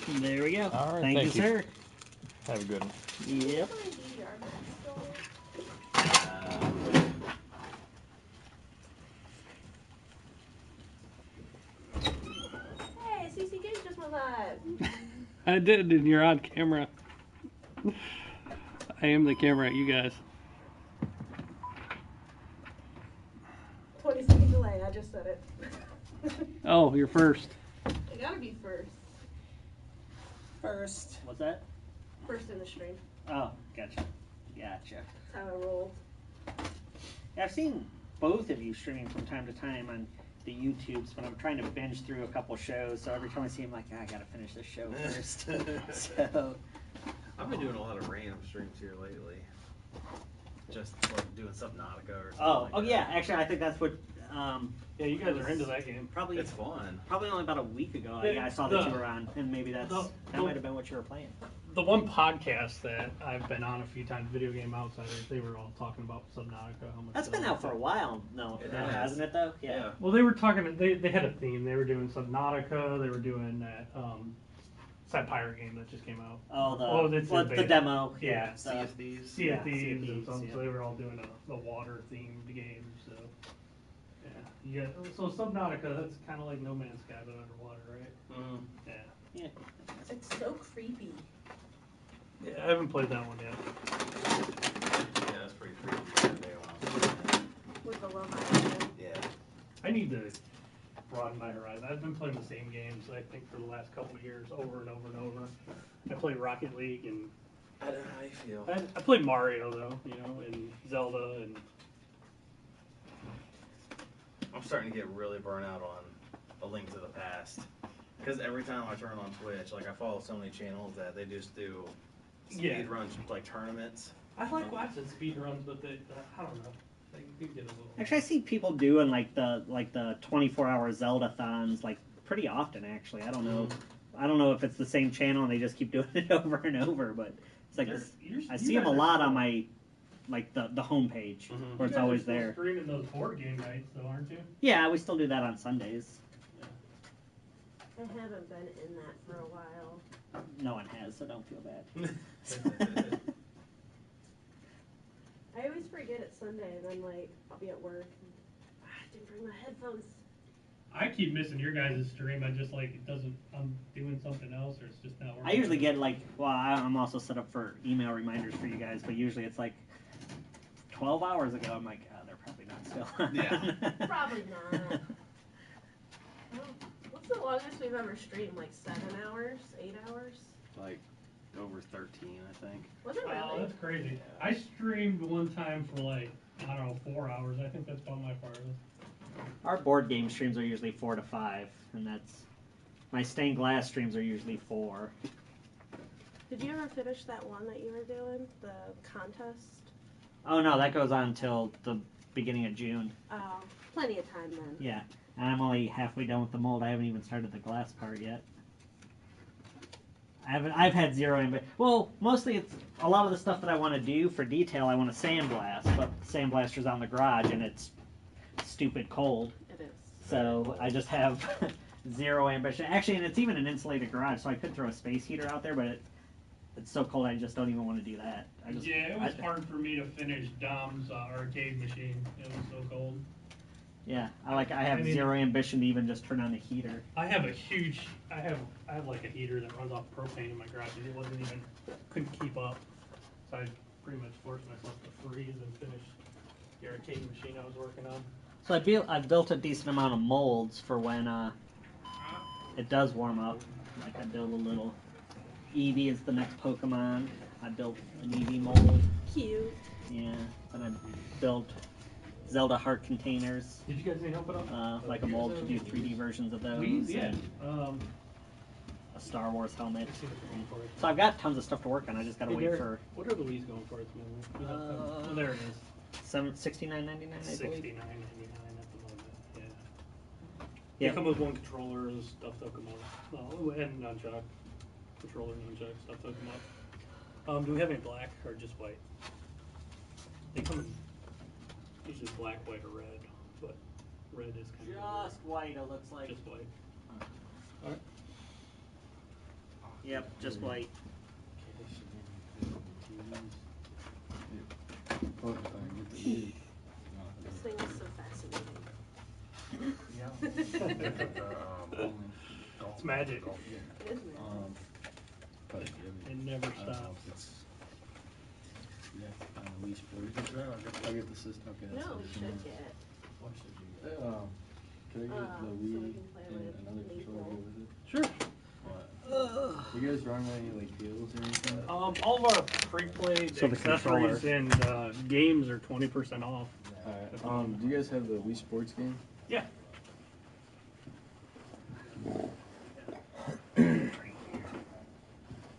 There we go. All right, Thank you, sir. Have a good one. Yep. Hey, C&C Games just went live. I did, and you're on camera. I am the camera, you guys. 20-second delay, I just said it. Oh, you're first. It gotta be first. First. What's that? First in the stream. Oh, gotcha. That's how I roll. Yeah, I've seen both of you streaming from time to time on the YouTubes, but I'm trying to binge through a couple shows, so every time I see him, like, I gotta finish this show first. So I've been doing a lot of random streams here lately. Just like doing Subnautica or something. Oh, yeah. Actually, I think that's what. Yeah, you guys are into that game. Probably. It's fun. Probably only about a week ago. I saw that you were on, and maybe that might have been what you were playing. The one podcast that I've been on a few times, Video Game Outsiders, they were all talking about Subnautica. How much That's been out for a while, no, hasn't it? Though. Yeah. Well, they were talking. They had a theme. They were doing Subnautica. They were doing that. That pirate game that just came out. The demo. Yeah. Sea of Thieves. Sea of Thieves and something. So they were all doing the water themed game. So yeah. So Subnautica, that's kind of like No Man's Sky but underwater, right? Mm-hmm. Yeah. It's so creepy. Yeah, I haven't played that one yet. Yeah, that's pretty creepy. With the low high. Yeah. I need to broaden my horizon. I've been playing the same games, I think, for the last couple of years, over and over and over. I played Rocket League, and I don't know how you feel. I played Mario, though, and Zelda, and I'm starting to get really burnt out on A Link to the Past. Because every time I turn on Twitch, like I follow so many channels that they just do speed runs, like tournaments. I like watching speed runs, but I don't know. They do get a little. Actually, I see people doing like the 24-hour Zelda-thons like pretty often. Actually, I don't know. I don't know if it's the same channel and they just keep doing it over and over, but it's like I see them a lot on my the homepage where it's always there. Streaming those board game nights, though, aren't you? Yeah, we still do that on Sundays. I haven't been in that for a while. No one has, so don't feel bad. I always forget it's Sunday, and then like I'll be at work. And, I didn't bring my headphones. I keep missing your guys' stream. I just like it doesn't. I'm doing something else, or it's just not working. I usually get I'm also set up for email reminders for you guys, but usually it's like 12 hours ago. I'm like, oh, they're probably not still. Yeah. Probably not. What's the longest we've ever streamed? Like 7 hours, 8 hours? Like over 13, I think. Was it really? Wow, that's crazy. I streamed one time for like, I don't know, 4 hours. I think that's about my farthest. Our board game streams are usually 4 to 5, and that's my stained glass streams are usually 4. Did you ever finish that one that you were doing, the contest? Oh no, that goes on until the beginning of June. Oh, plenty of time then. Yeah, and I'm only halfway done with the mold. I haven't even started the glass part yet. I've had zero in, but well, mostly it's a lot of the stuff that I want to do for detail. I want to sandblast, but the sandblaster's on the garage and it's stupid cold. It is. So I just have zero ambition. Actually, and it's even an insulated garage, so I could throw a space heater out there, but it's so cold I just don't even want to do that. It was hard for me to finish Dom's arcade machine. It was so cold. Yeah, I have zero ambition to even just turn on the heater. I have like a heater that runs off propane in my garage, and couldn't keep up. So I pretty much forced myself to freeze and finish the arcade machine I was working on. So I built a decent amount of molds for when it does warm up. Like I built a little Eevee is the next Pokemon. I built an Eevee mold. Cute. Yeah, and I built Zelda heart containers. Did you guys need help at all? Like a mold to do 3D versions of those. Yeah. A Star Wars helmet. So I've got tons of stuff to work on. I just gotta wait for. What are the Wii's going for at the moment? There it is. $69.99, I believe. $69.99 at the moment. Yeah. Yeah. They come with one controller, stuff they'll come up. Oh, and nunchuck. Controller, nunchuck, stuff they'll come up. Do we have any black or just white? They come in usually black, white, or red, but red is kind of just white. It looks like. Just white. All right. Yep, just white. This thing is so fascinating. It's magic. It is magic. It never stops. I'll get the system. Okay, No, we should get. Can I get the So Wii we can play and with another controller Maple. with it? Sure. You guys run any like deals or anything? All of our pre-played So the accessories and games are 20% off. Alright. Do you guys have the Wii Sports game? Yeah.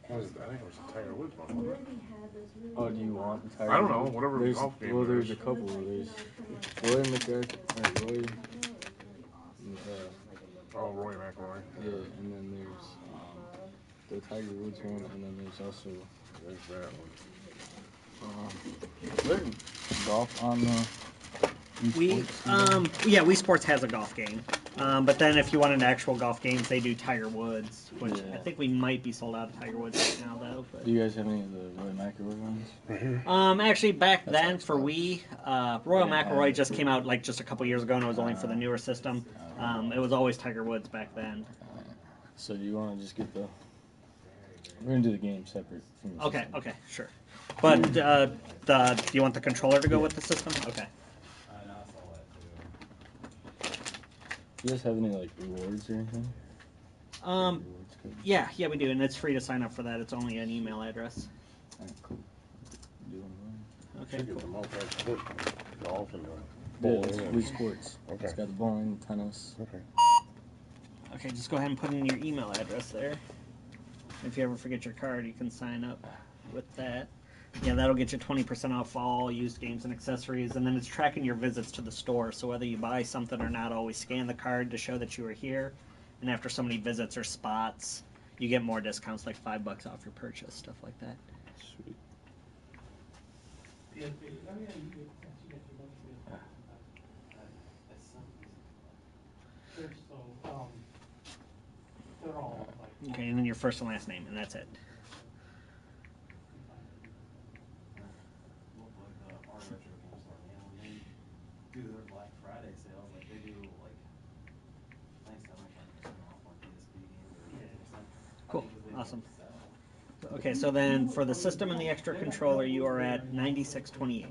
I think it was a Tiger Woods one. We Wasn't already had those really Oh, do you want the Tiger? I don't know, whatever the There's, golf game well, there's is. a couple. There's Roy McGregor, Roy, Oh, Roy McIlroy. yeah, and then there's the Tiger Woods one, and then there's also There's that one. is there golf on the Wii Sports? Yeah, Wii Sports has a golf game. But then if you want an actual golf games, they do Tiger Woods, which Yeah. I think we might be sold out of Tiger Woods right now, though. But. Do you guys have any of the Roy McIlroy ones? Actually, back then Xbox. for Wii, Royal Yeah, McIlroy just came out like just a couple years ago, and it was only for the newer system. It was always Tiger Woods back then. So do you want to just get the? We're gonna do the game separate from the Okay, system. okay, sure. But do you want the controller to go with the system? Okay. Do you guys have any like rewards or anything? Rewards code? Yeah, we do, and it's free to sign up for that. It's only an email address. Alright, cool. Do one of Okay, Should get cool. the multi-sport golf and them. bowling. Yeah, it's Wii Sports. Okay. It's got the bowling, tennis. Okay. Okay, just go ahead and put in your email address there. If you ever forget your card, you can sign up with that. Yeah, that'll get you 20% off all used games and accessories, and then it's tracking your visits to the store. So whether you buy something or not, always scan the card to show that you were here. And after so many visits or spots, you get more discounts, like $5 off your purchase, stuff like that. Sweet. Okay, and then your first and last name, and that's it. Do their Black Friday sales, like they do like nice stuff like 10% off on PSP games or 50%. Cool, awesome. Okay, so then for the system and the extra controller, you are at $96.28.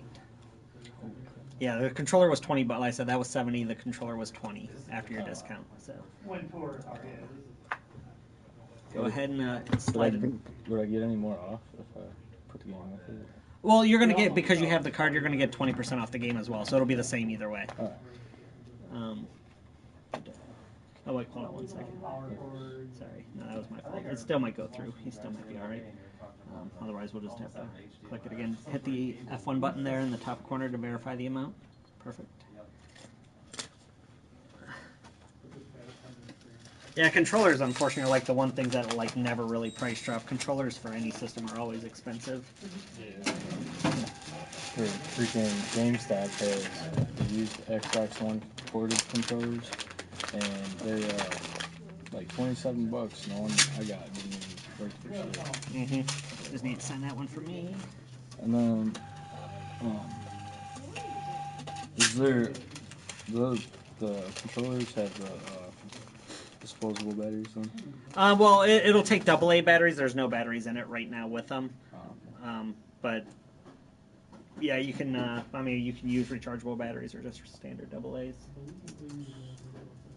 Yeah, the controller was 20, but like I said, that was 70. The controller was 20 after your discount. So go ahead and slide it. Would I get any more off if I put the game with it? Well, you're gonna get, because you have the card, you're gonna get 20% off the game as well. So it'll be the same either way. Alright. Oh wait, hold on one second. Sorry, no, that was my fault. It still might go through. He still might be all right. Otherwise, we'll just have to click it again. Hit the F1 button there in the top corner to verify the amount. Perfect. Yeah, controllers, unfortunately, are like the one thing that like never really price drop. Controllers for any system are always expensive. For freaking GameStop has the used Xbox One ported controllers, and they're like $27. No one I got didn't even break their shit. Just need to sign that one for me. And then, is there the controllers have the disposable batteries then? Well, it'll take AA batteries. There's no batteries in it right now with them. But yeah, you can. I mean, you can use rechargeable batteries or just standard AA's.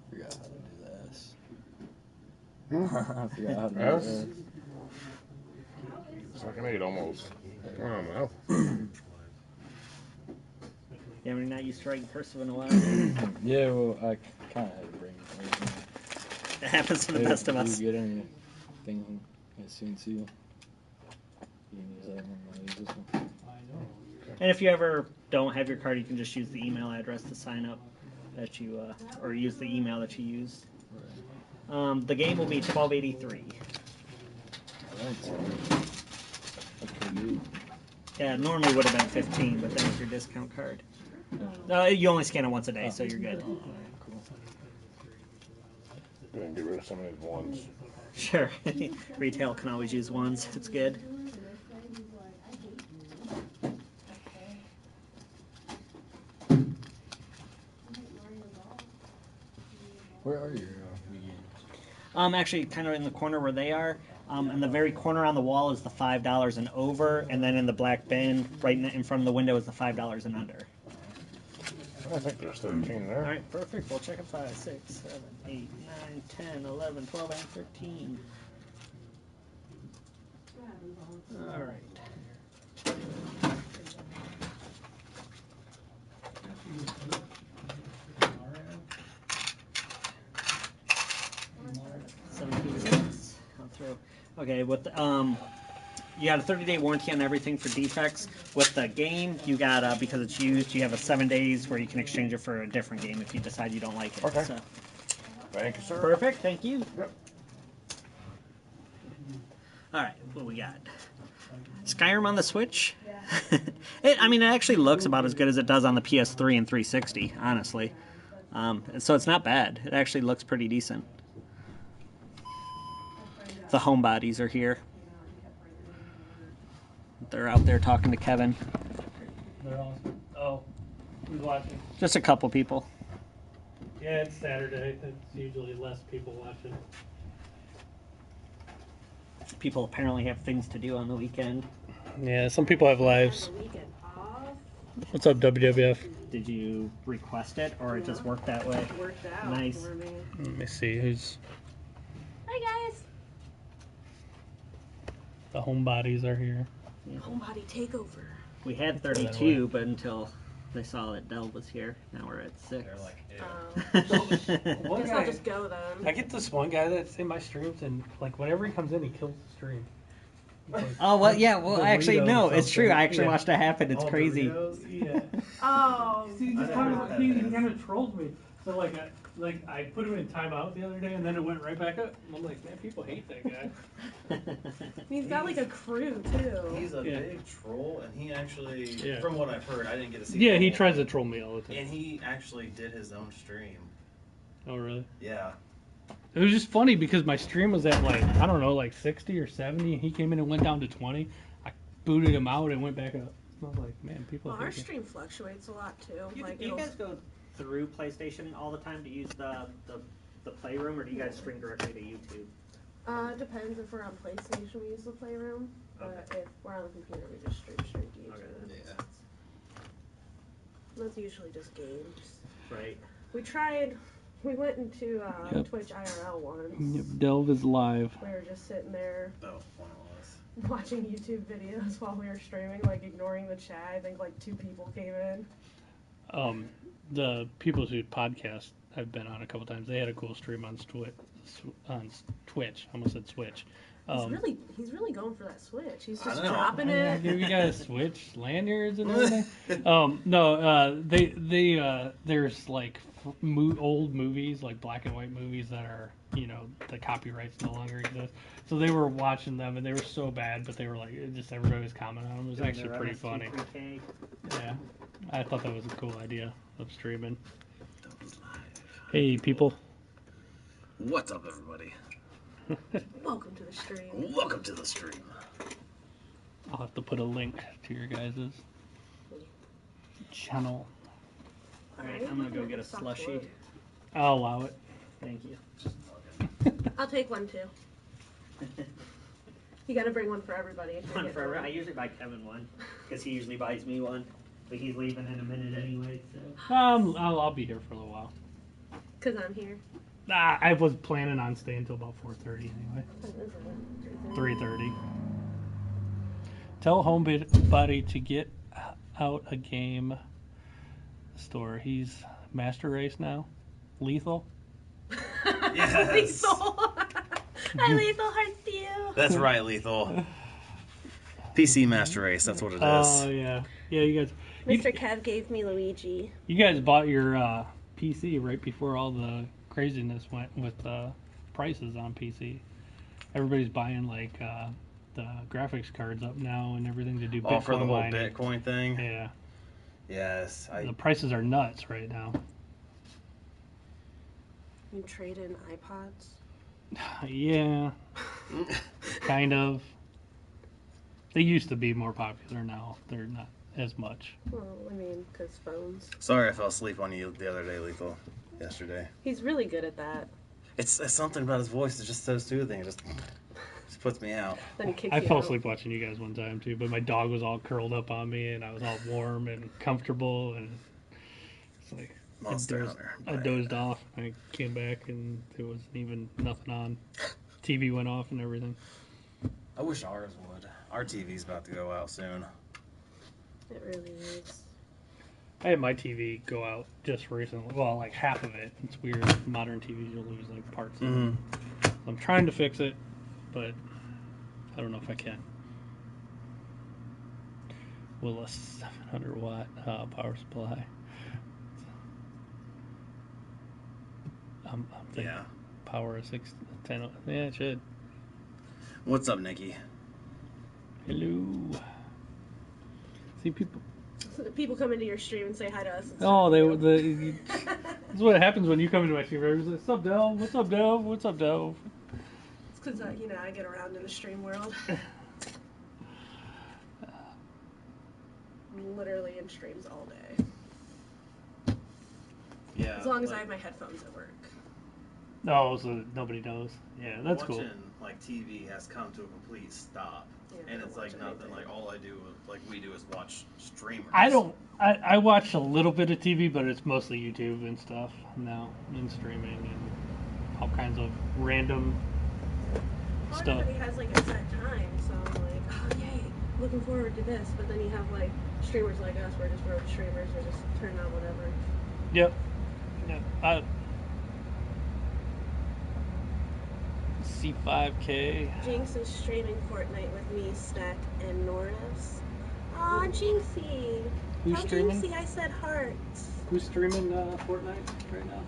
Forgot how to do this. I forgot how to do Yes. this. Second 8 almost. Come on now. Yeah, we're not used to writing cursive in a while. Yeah, well, I kind of had to bring everything. It happens to the best of us. Do you get anything at C&C? You can use that one. I'll use this one. And if you ever don't have your card, you can just use the email address to sign up that you, or use the email that you used. The game will be $12.83. That's pretty good. Yeah, normally would have been 15, but then with your discount card. You only scan it once a day, so you're good. Cool. Gonna get rid of some of these ones. Sure. Retail can always use ones. It's good. Where are your Wii games? Actually, kind of in the corner where they are. In the very corner on the wall is the $5 and over, and then in the black bin, right in front of the window, is the $5 and under. I think there's 13 there. All right, perfect. We'll check it. 5, 6, 7, 8, 9, 10, 11, 12, and 13. All right. Okay, with you got a 30-day warranty on everything for defects. With the game, you got because it's used, you have a 7 days where you can exchange it for a different game if you decide you don't like it. Okay. So. Thank you, sir. Perfect. Thank you. Yep. All right, what we got? Skyrim on the Switch. I mean, it actually looks about as good as it does on the PS3 and 360, honestly. So it's not bad. It actually looks pretty decent. The Homebodies are here. They're out there talking to Kevin. They're awesome. Oh, who's watching? Just a couple people. Yeah, it's Saturday. It's usually less people watching. People apparently have things to do on the weekend. Yeah, some people have lives. The weekend off. What's up, WWF? Did you request it, or it just worked that way? It worked out Nice. for me. Let me see who's. Hi guys. The Homebodies are here. Homebody takeover. We had 32, but until they saw that Dell was here, now we're at 6. They're like, ew. One Guess I'll just go then. I get this one guy that's in my streams, and like whenever he comes in, he kills the stream. Like, Oh, well, yeah, well, actually, Doritos no, or it's true. I actually something. watched it happen. It's All crazy. Doritos? Yeah. Oh. See, he just I kind never of had he that. kind of trolled me. So like I put him in timeout the other day, and then it went right back up. And I'm like, man, people hate that guy. He's got like a crew too. He's a Yeah. big troll, and he actually, Yeah. from what I've heard, I didn't get to see. Yeah, he all. tries to troll me all the time. And he actually did his own stream. Oh really? Yeah. It was just funny because my stream was at like I don't know, like 60 or 70, and he came in and went down to 20. I booted him out and went back up. I was like, man, people. Well, hate our it. stream fluctuates a lot too. Do Like you it'll- guys go through PlayStation all the time to use the Playroom, or do you guys stream directly to YouTube? It depends. If we're on PlayStation, we use the Playroom. But if we're on the computer, we just stream straight to YouTube. Okay. Yeah. That's usually just games. Right. We went into Yep. Twitch IRL once. Yep, Delve is live. We were just sitting there That was pointless. watching YouTube videos while we were streaming, like ignoring the chat. I think like 2 people came in. The People's Food podcast I've been on a couple times. They had a cool stream on Twitch. I almost said Switch. He's really going for that Switch. He's I just know. dropping Yeah, it. give you guys Switch lanyards and everything. There's like old movies, like black and white movies that are, the copyrights no longer exist. So they were watching them and they were so bad, but they were like, just everybody was commenting on them. It was Doing actually their pretty MST3K. funny. Yeah, I thought that was a cool idea of streaming. Hey, people. What's up, everybody? Welcome to the stream. Welcome to the stream. I'll have to put a link to your guys' channel. All right, I'm gonna go get a slushie. I'll allow it. Thank you. I'll take one too. You gotta bring one for everybody. If you're One getting for I usually buy Kevin one because he usually buys me one, but he's leaving in a minute anyway. So. I'll be here for a little while. Cause I'm here. I was planning on staying until about 4:30 anyway. What is it? 3:30. Tell Homebody to get out a game store. He's Master Race now. Lethal. Yes. Lethal. Hi, Lethal. Hearts to you. That's right, Lethal. PC Master Race, that's what it is. Oh yeah, yeah. You guys, Mr. Kev gave me Luigi. you guys bought your PC right before all the craziness went with prices on PC. Everybody's buying like the graphics cards up now and everything to do Bitcoin Oh, for the whole mining. Bitcoin thing? Yeah, Yes. the prices are nuts right now. You trade in iPods. Yeah, kind of. They used to be more popular. Now they're not as much. Well, I mean, because phones. Sorry I fell asleep on you the other day, Lethal. Yesterday. He's really good at that. It's something about his voice that's just so soothing. It just puts me out. Then he kicks I you fell out. asleep watching you guys one time too, but my dog was all curled up on me, and I was all warm and comfortable, and it's like Monster Hunter. I dozed off. I came back, and there wasn't even nothing on. TV went off and everything. I wish ours would. Our TV's about to go out soon. It really is. I had my TV go out just recently. Well, like half of it. It's weird. Modern TVs, you'll lose like parts of it. I'm trying to fix it, but I don't know if I can. Will a 700 watt power supply? I'm thinking Yeah. power of 610. Yeah, it should. What's up, Nikki? Hello. See people. So the people come into your stream and say hi to us. And Oh, stuff, this is what happens when you come into my stream. Everyone's like, "What's up, Del? What's up, Del? What's up, Del?" It's because I get around in the stream world. I'm literally in streams all day. Yeah. As long as I have my headphones at work. No, so nobody knows. Yeah, that's cool. Watching like TV has come to a complete stop, Yeah, and I it's don't like watch nothing. anything. Like all I do, like we do, is watch streamers. I watch a little bit of TV, but it's mostly YouTube and stuff now, and streaming and all kinds of random Well, stuff. everybody has like a set time, so I'm like, oh yay, looking forward to this. But then you have like streamers like us, we're just road streamers, we're just turning on whatever. Yep. Yep. C5K. Jinx is streaming Fortnite with me, Stack, and Norris. Aw, Jinxie! Who's Tell streaming? Jinxie I said hearts. Who's streaming Fortnite right now?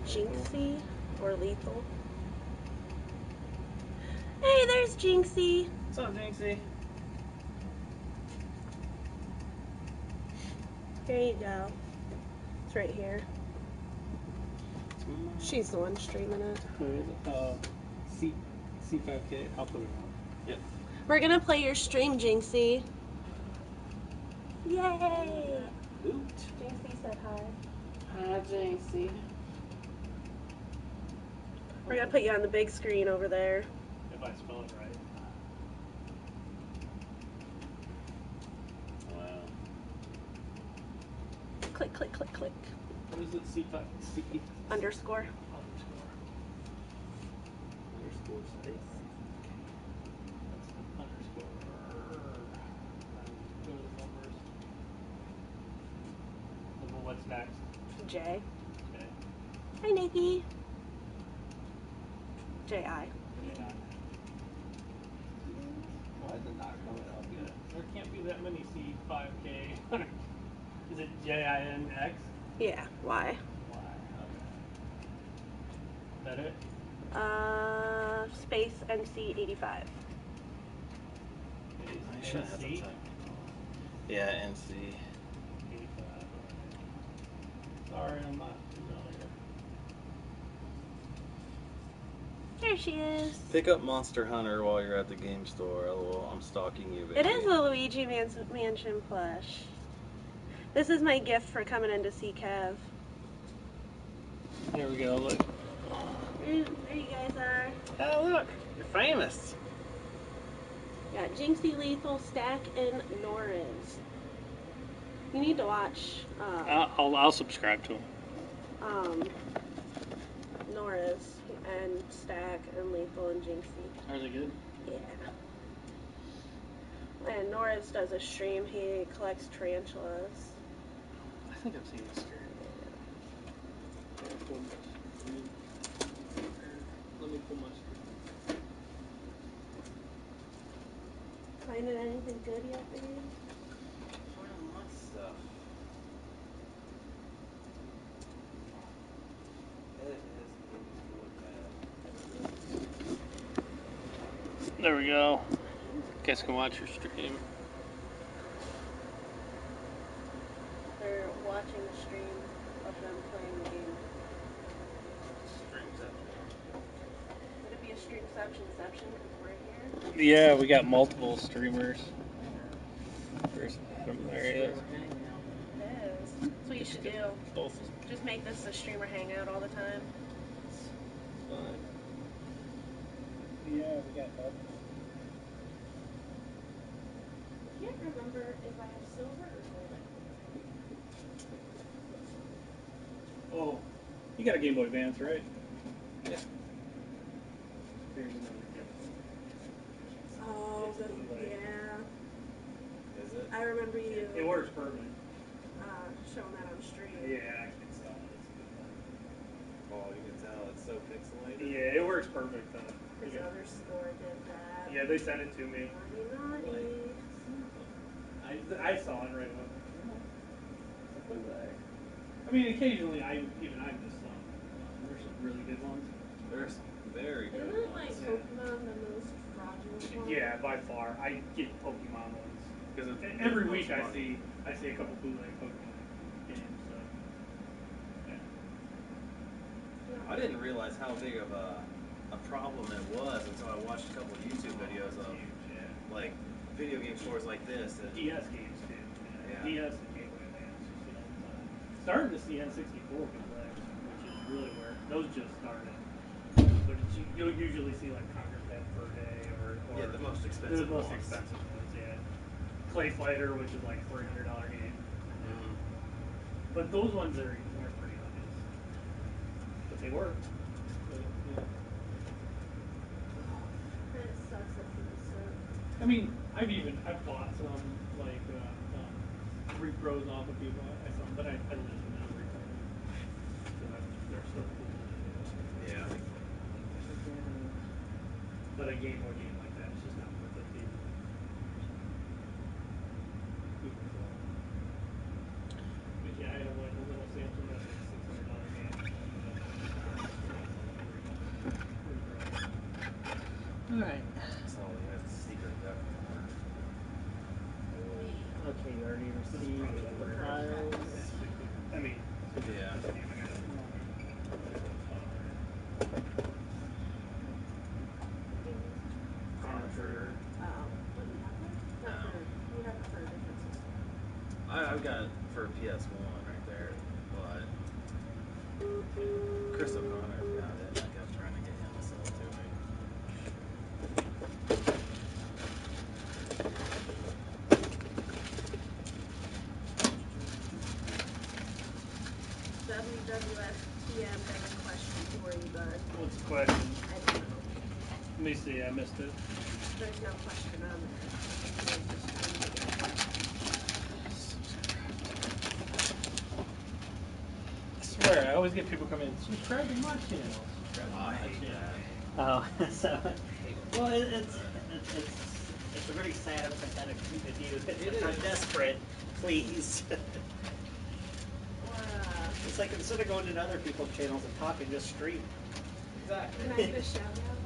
Jinxie or Lethal? Hey, there's Jinxie! What's up, Jinxie? Here you go. It's right here. She's the one streaming it. C5K. I'll put it on. Yep. We're gonna play your stream, Jinxie. Yay! Jinxie said hi. Hi, Jinxie. We're gonna put you on the big screen over there. If I spell it right. Wow. Click, click, click, click. What is it? C5? C Underscore. Underscore space. Underscore. Go to the numbers. What's next? J. Okay. Hi, Nikki. J-I. Why is it not coming up yet? There can't be that many C5K. Is it JINX? Yeah, Y. Why? Okay. Is that it? Space NC85. I should have NC? the time. Yeah, NC. 85. Sorry, I'm not familiar. There she is. Pick up Monster Hunter while you're at the game store. LOL, I'm stalking you, baby. It is a Luigi Mansion plush. This is my gift for coming in to see Kev. There we go, look. There you guys are. Oh, look, you're famous. Got Jinxie, Lethal, Stack, and Norris. You need to watch I'll subscribe to him. Norris and Stack and Lethal and Jinxie. Are they good? Yeah. And Norris does a stream. He collects tarantulas. I think I've seen this. Let me pull my screen. Finding anything good yet, babe? Stuff. There we go. Guys can watch your stream. They're watching the stream of them playing the game. Inception is right here. Yeah, we got multiple streamers. From there, yeah. It is. That's what you should do. Both. Just make this a streamer hangout all the time. Yeah, we got that. I can't remember if I have silver or gold. Oh, you got a Game Boy Advance, right? Yeah. Oh, yeah. Is it? I remember you It works perfect. showing that on stream. Yeah, I can tell. Oh, you can tell it's so pixelated. Yeah, it works perfect. His other store did that. Yeah, they sent it to me. Naughty. I saw it right away. I mean, occasionally I miss some. There's some really good ones. There's some very good Isn't like ones. Pokemon the most fraudulent one? Yeah, by far. I get Pokemon ones. Because Every week I see a couple bootleg Pokemon games. So. Yeah. I didn't realize how big of a problem it was until I watched a couple of YouTube videos of like video game stores like this. And DS games too. Yeah. DS and Game Boy Advance. You see all the time. Starting to see N64 bootlegs, which is really where those just started. But you'll usually see like Conquer Bad Fur Day or yeah, the most expensive the most ones. expensive ones. Yeah, Clay Fighter, which is like $300 game. Mhm. But those ones are pretty obvious. But they work. But, yeah. It sucks that people suck. I mean, I've bought some like repros off of people. I saw them, but I lose them now. So they're still cool. Yeah. But a Game Boy game like that is just not worth it. But yeah, I have like a little Samsung that's like $600 game. All right. So that's secret weapon. Okay, you already received the files. I mean, Yeah. Conjure. What do you have there? No, you have it for a different system. I've got it for PS1 right there, but Chris O'Connor got it. I kept trying to get him to sell it to me. WWF TM got a question for you, bud. What's the question? I don't know. Let me see. I missed it. There's no question on I swear, I always get people come in. Subscribe to my channel. Subscribe to I my hate channel. that. Oh, so well, it's a very sad and pathetic thing to do. It I'm is. desperate, please. Wow. It's like instead of going to other people's channels and talking, just stream. Exactly. Can I get a shout out?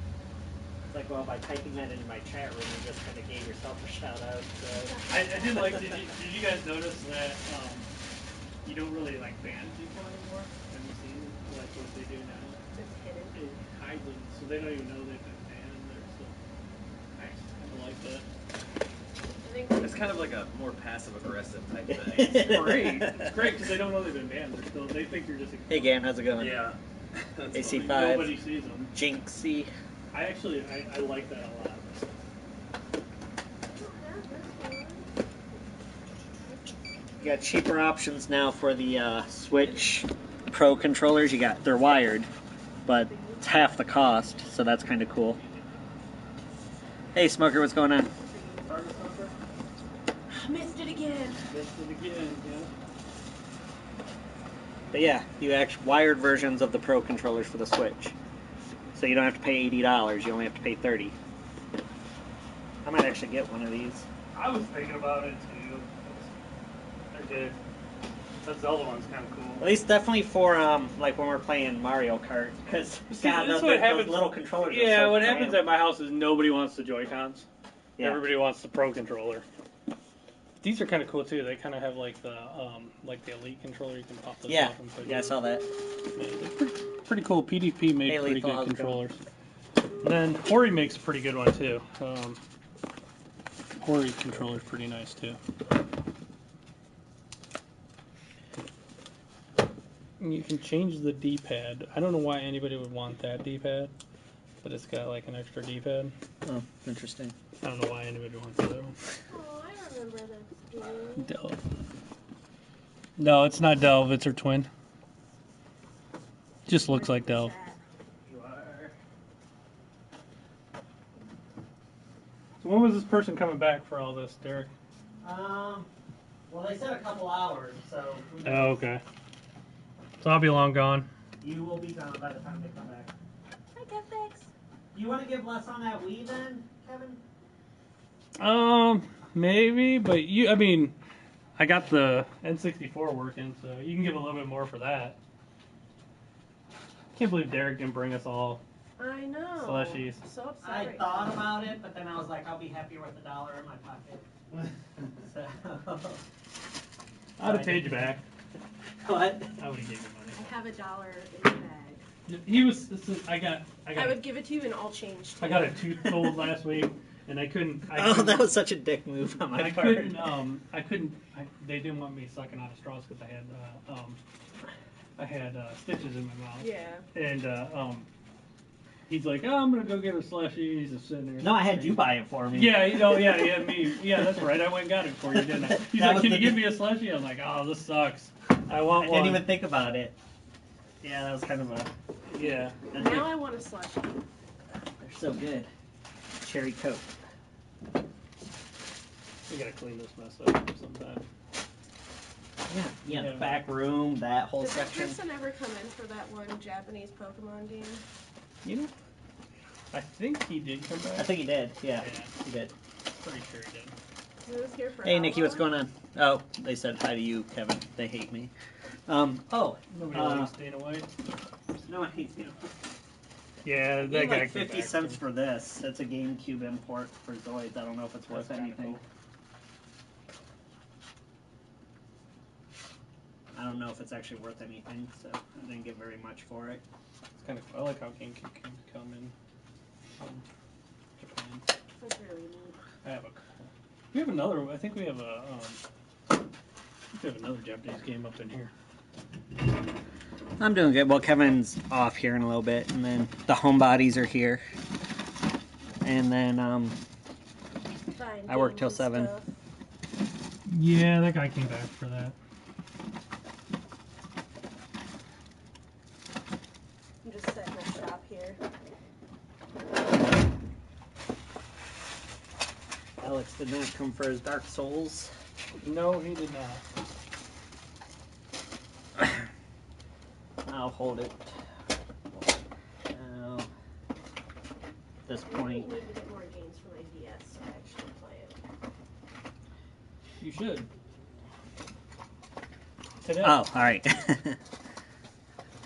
It's like, well, by typing that into my chat room, you just kind of gave yourself a shout out. So. I did like. Did you guys notice that you don't really like ban people anymore? Have you seen like what they do now? It's hidden. It hides them, so they don't even know they've been banned. They're still. I kind of like that. I think It's kind of like a more passive aggressive type thing. It's great. It's great because they don't know they've been banned. They're still. They think you're just. Hey, Gan, how's it going? Yeah. That's AC5. funny. Nobody sees them. Jinxie. I like that a lot. You got cheaper options now for the Switch Pro controllers. They're wired, but it's half the cost, so that's kind of cool. Hey, Smoker, what's going on? missed it again. Missed it again, yeah. But yeah, you actually wired versions of the Pro controllers for the Switch. So you don't have to pay $80, you only have to pay $30. I might actually get one of these. I was thinking about it too. They're good. That Zelda one's kind of cool. At least definitely for like when we're playing Mario Kart, because God, that's those what happens. little controllers. Yeah, are so what happens cramped. at my house is nobody wants the Joy-Cons. Yeah. Everybody wants the Pro controller. These are kind of cool too. They kind of have like the Elite controller. You can pop those Yeah, off and play yeah, I those. saw that. Yeah, they're pretty cool. PDP made Hey, pretty Lethal, good how's it going? controllers. And then Hori makes a pretty good one too. Hori controller's pretty nice too. And you can change the D-pad. I don't know why anybody would want that D-pad, but it's got like an extra D-pad. Oh, interesting. I don't know why anybody wants that one. Oh, I remember this game. Delve. No, it's not Delve. It's her twin. Just looks like Delve. You are. So when was this person coming back for all this, Derek? Well, they said a couple hours, so. Oh, okay. So I'll be long gone. You will be gone by the time they come back. Hi, Catfix. You want to give less on that Wii then, Kevin? Maybe, but I mean, I got the N64 working, so you can give a little bit more for that. Can't believe Derek didn't bring us all I know. slushies. So upset. I right thought now. about it, but then I was like, I'll be happier with $1 in my pocket. So. I'd have paid you back. What? I would have gave you money. I have $1 in the bag. He was. I got. I would give it to you and all change. I got a tooth pulled last week, and I couldn't. Oh, that was such a dick move on my part. I couldn't. They didn't want me sucking out of straws because I had stitches in my mouth. Yeah. And he's like, "Oh, I'm gonna go get a slushie." He's just sitting there. No, I had you buy it for me. Yeah, yeah, he had me. Yeah, that's right. I went and got it for you, didn't I? He's like, "Can you give me a slushie?" I'm like, "Oh, this sucks. I want I one." didn't even think about it. Yeah, that was kind of a. Yeah. Now I want a slushie. They're so good. Cherry Coke. We gotta clean this mess up sometime. Yeah, the back room, that whole Did that section. person ever come in for that one Japanese Pokemon game? You know? I think he did come back. I think he did. Yeah, Yeah. he did. Pretty sure he did. He was here for Hey, how Nikki, what's long? going on? Oh, they said hi to you, Kevin. They hate me. Oh. Nobody likes Dana White. No, I hate you. Yeah, I that paid guy like came 50 back cents too. for this. It's a GameCube import for Zoids. I don't know if it's worth That's kinda anything. cool. I don't know if it's actually worth anything, so I didn't get very much for it. It's kind of. I like how GameCube can come in Japan. That's really neat. I have a. We have another. I think we have a. I think we have another Japanese game up in here. I'm doing good. Well, Kevin's off here in a little bit, and then the Homebodies are here. And then, Fine, I work games till and 7. stuff. Yeah, that guy came back for that. I'm just setting up shop here. Alex did not come for his Dark Souls. No, he did not. I'll hold it. Now, at this I really point, need to get more games for my DS to actually play it. You should. Today. oh, all right.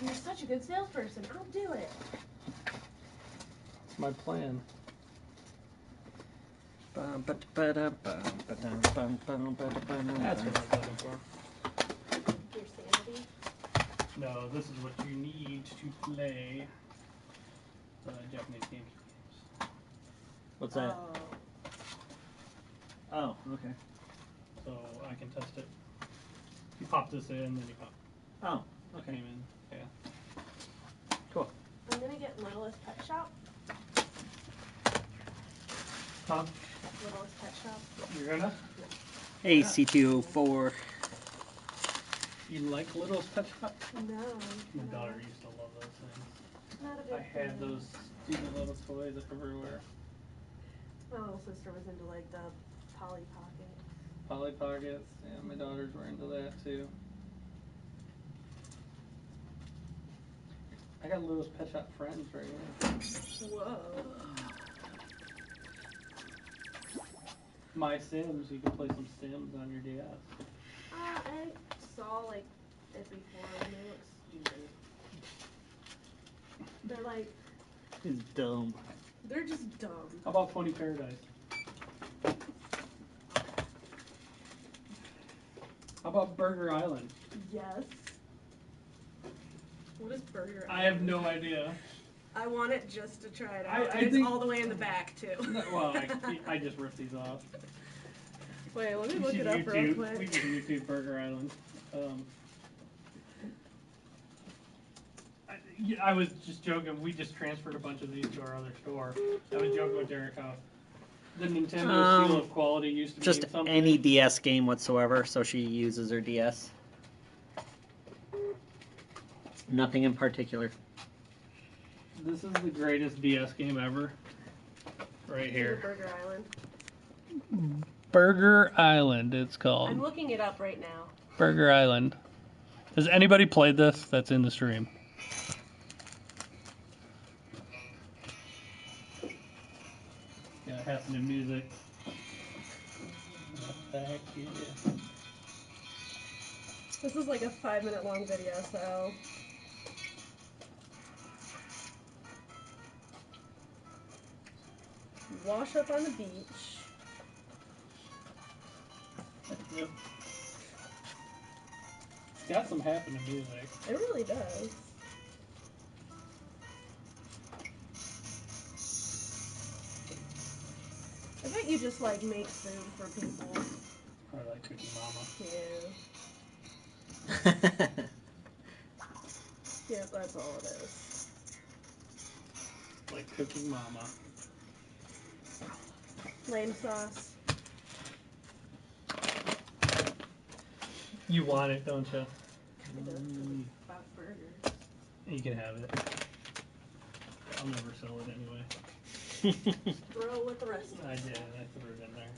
You're such a good salesperson. I'll do it. It's my plan. That's That's what I was looking for. Your sanity. No, this is what you need to play the Japanese games. What's that? Oh, okay. So I can test it. You pop this in, then you pop Oh, okay. game in. Yeah. Cool. I'm gonna get Littlest Pet Shop. Huh? Littlest Pet Shop. You're gonna? Hey, C204. You like Little Pet Shop? No. My daughter used to love those things. Not a big I had fan. those stupid little toys everywhere. My little sister was into like the Polly Pocket. Polly Pockets, yeah, my daughters were into that too. I got Little Pet Shop friends right here. Whoa. My Sims, you can play some Sims on your DS. I saw like it before and they look stupid. They're like, It's dumb. they're just dumb. How about Pony Paradise? How about Burger Island? Yes. What is Burger I have Island? no idea. I want it just to try it out. I It's think- all the way in the back too. No, well, I just ripped these off. Wait, let me We look should it up real We quick. should YouTube Burger Island. I was just joking. We just transferred a bunch of these to our other store. I was joking with Derek how the Nintendo seal of quality used to be Just in something. any DS game whatsoever, so she uses her DS. Nothing in particular. This is the greatest DS game ever. Right here. Burger Island. Burger Island, it's called. I'm looking it up right now. Burger Island. Has anybody played this that's in the stream? Yeah, it has new music. What the heck is This is like a 5-minute long video, so. Wash up on the beach. Yep. It's got some happening music. It really does. I bet you just like make food for people. Or like Cookie Mama. Yeah. Yeah, that's all it is. Like Cookie Mama. Lame sauce. You want it, don't you? About burgers. You can have it. I'll never sell it anyway. Throw with the rest of I it. did. I threw it in there.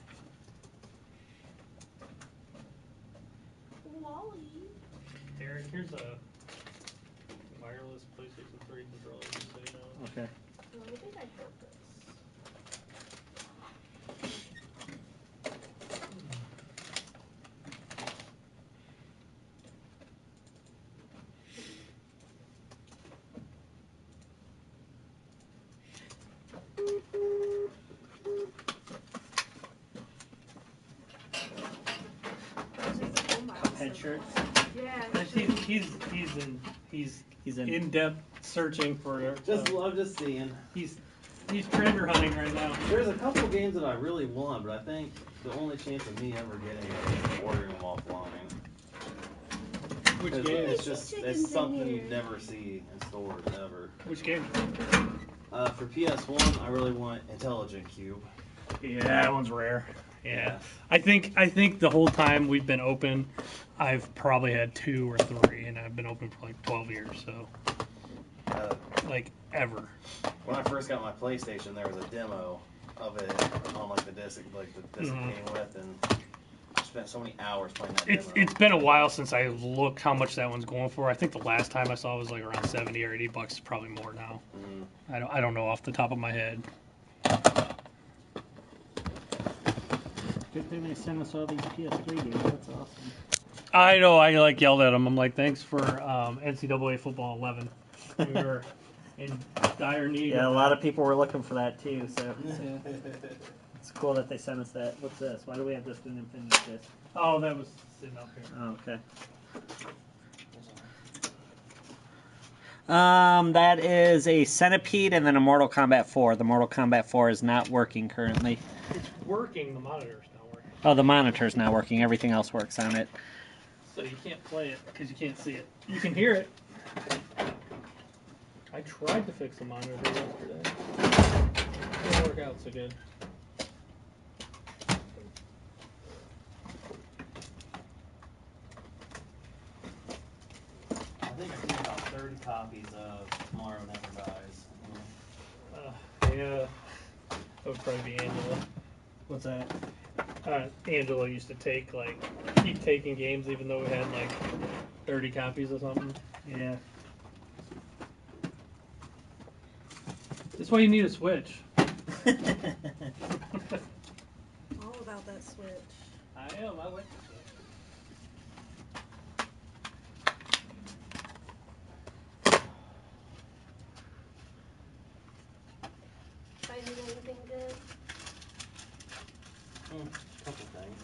Wally. Derek, here's a wireless PlayStation 3 controller, just so you know. Okay. Oh, I think I have this. Head shirts. Yeah. He's in. in-depth searching for. Love just seeing. He's treasure hunting right now. There's a couple games that I really want, but I think the only chance of me ever getting it is ordering them offline. Which 'Cause game? it's just it's something you never see in stores ever. Which game? For PS1, I really want Intelligent Cube. Yeah, that one's rare. Yeah. I think the whole time we've been open, I've probably had 2 or 3, and I've been open for like 12 years, so like ever. When I first got my PlayStation, there was a demo of it on like the disc it came with, and I spent so many hours playing that demo. It's been a while since I looked how much that one's going for. I think the last time I saw it was like around $70 or $80. It's probably more now. I don't know off the top of my head. Good thing they sent us all these PS3 games. That's awesome. I know. I like yelled at them. I'm like, thanks for NCAA Football 11. We were in dire need. Yeah, a lot of people were looking for that too. So it's cool that they sent us that. What's this? Why do we have just an Infinity disc? Oh, that was sitting up here. Oh, okay. That is a Centipede and then a Mortal Kombat 4. The Mortal Kombat 4 is not working currently. It's working. The monitor's not working. Oh, the monitor's not working. Everything else works on it. So you can't play it because you can't see it. You can hear it. I tried to fix the monitor yesterday. Didn't work out so good. I think I did about 30 copies of Tomorrow Never Dies. Yeah, that would probably be Angela. What's that? Angela used to keep taking games even though we had like 30 copies or something. Yeah. That's why you need a Switch. All about that Switch. I am. I like the Switch. Finding anything good? Couple things.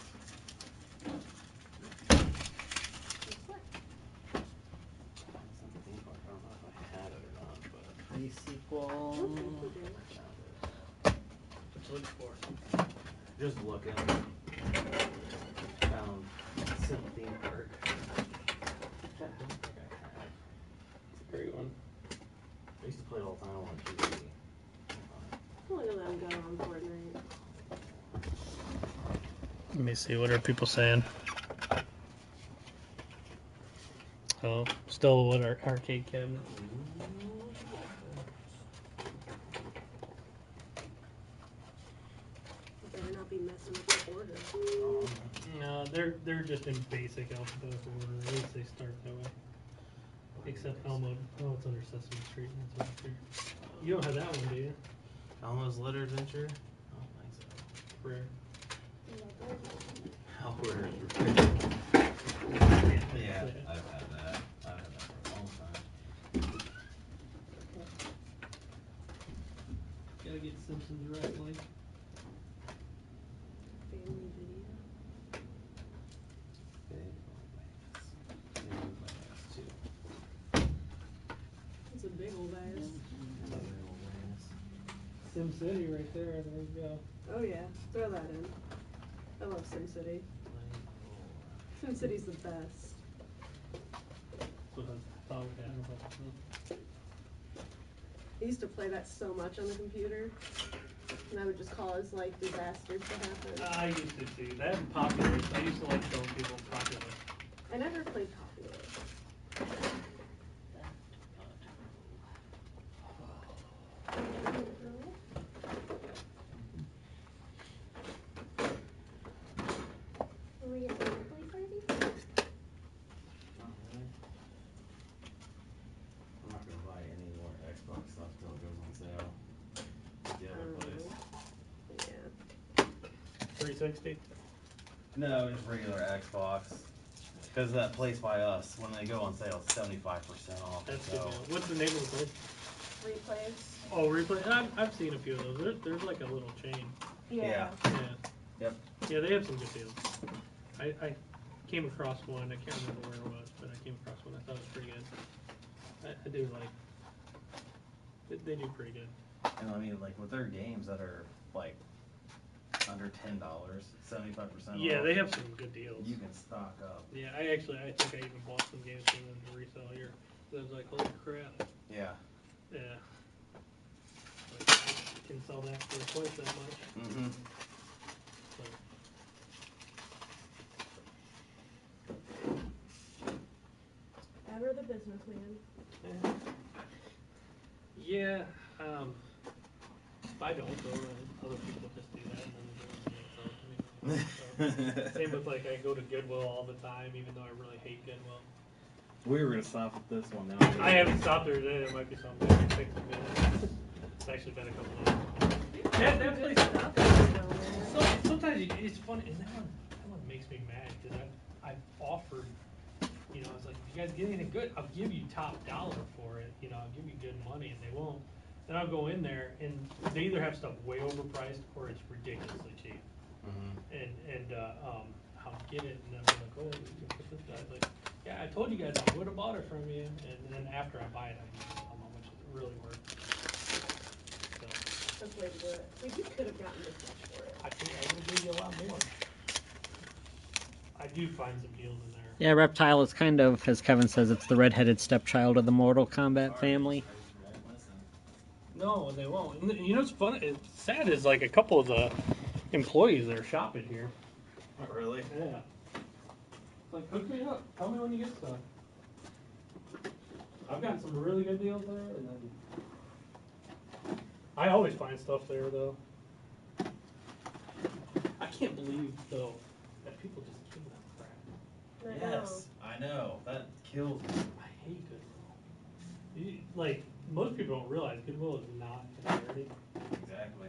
What? I don't know if I had it or not, but Pre-sequel. for? Just looking. Found Sim Theme Park. It's a great one. I used to play it all the time on TV. Look at them go on Fortnite. Let me see, what are people saying? Oh, still what our arcade cabinet. Better not be messing with the order. No, they're just in basic alphabetical order. At least they start that way. Except Elmo. Oh, it's under Sesame Street. That's what I figured. You don't have that one, do you? Elmo's Letter Adventure? I don't think so. Rare. How weird. Yeah, I've had that. I've had that for a long time. Gotta get Simpsons right, like. Family video. Big old bass. Big old bass, too. It's a big old ass. Big old bass. Sim City right there. There you go. Oh yeah, throw that in. I love SimCity. SimCity's the best. So that's how I used to play that so much on the computer, and I would just cause like disasters to happen. I used to see that in Populous. I used to like showing people Populous. I never played Popular. Will we get the monthly party? Not really. I'm not gonna buy any more Xbox stuff till it goes on sale. The other place. Yeah. 360. No, just regular Xbox. Because that place by us, when they go on sale, it's 75% off. That's so. good deal. What's the name of the place? Replays. Oh, Replay. I've seen a few of those. There's like a little chain. Yeah. Yeah. Yep. Yeah, they have some good deals. I came across one. I can't remember where it was, but I came across one. I thought it was pretty good. I do like. They do pretty good. And I mean, like with their games that are like under $10, 75% off. Yeah, they have some good deals. You can stock up. Yeah, I think I even bought some games from them to resell here. I was like, holy crap. Yeah. Yeah. Like, I can sell that for twice that much. Mm-hmm. Ever the businessman. Yeah. If I don't, though, other people just do that and then they sell it to me. So, same with like I go to Goodwill all the time, even though I really hate Goodwill. We were gonna stop at this one now. I haven't stopped there today. There might be something I can fix it. It's actually been a couple of days. That place. Sometimes it's funny, and that one makes me mad because I've offered. You know, it's like, if you guys get anything good, I'll give you top dollar for it. You know, I'll give you good money, and they won't. Then I'll go in there, and they either have stuff way overpriced or it's ridiculously cheap. Mm-hmm. And I'll get it, and then I'm like, oh, look at this guy's like, yeah, I told you guys I would have bought it from you. And then after I buy it, I know how much it's really worth. So, That's the way to do it. Like, you could have gotten this much for it. I think I would give you a lot more. I do find some deals in there. Yeah, Reptile is kind of, as Kevin says, it's the redheaded stepchild of the Mortal Kombat family. No, they won't. And you know what's funny? It's sad is like a couple of the employees that are shopping here. Oh, really? Yeah. It's like, hook me up. Tell me when you get stuff. I've gotten some really good deals there, and then I always find stuff there though. I can't believe though that people just give them crap. Yes, I know. That kills me. I hate Goodwill. Like most people don't realize Goodwill is not a charity. Exactly.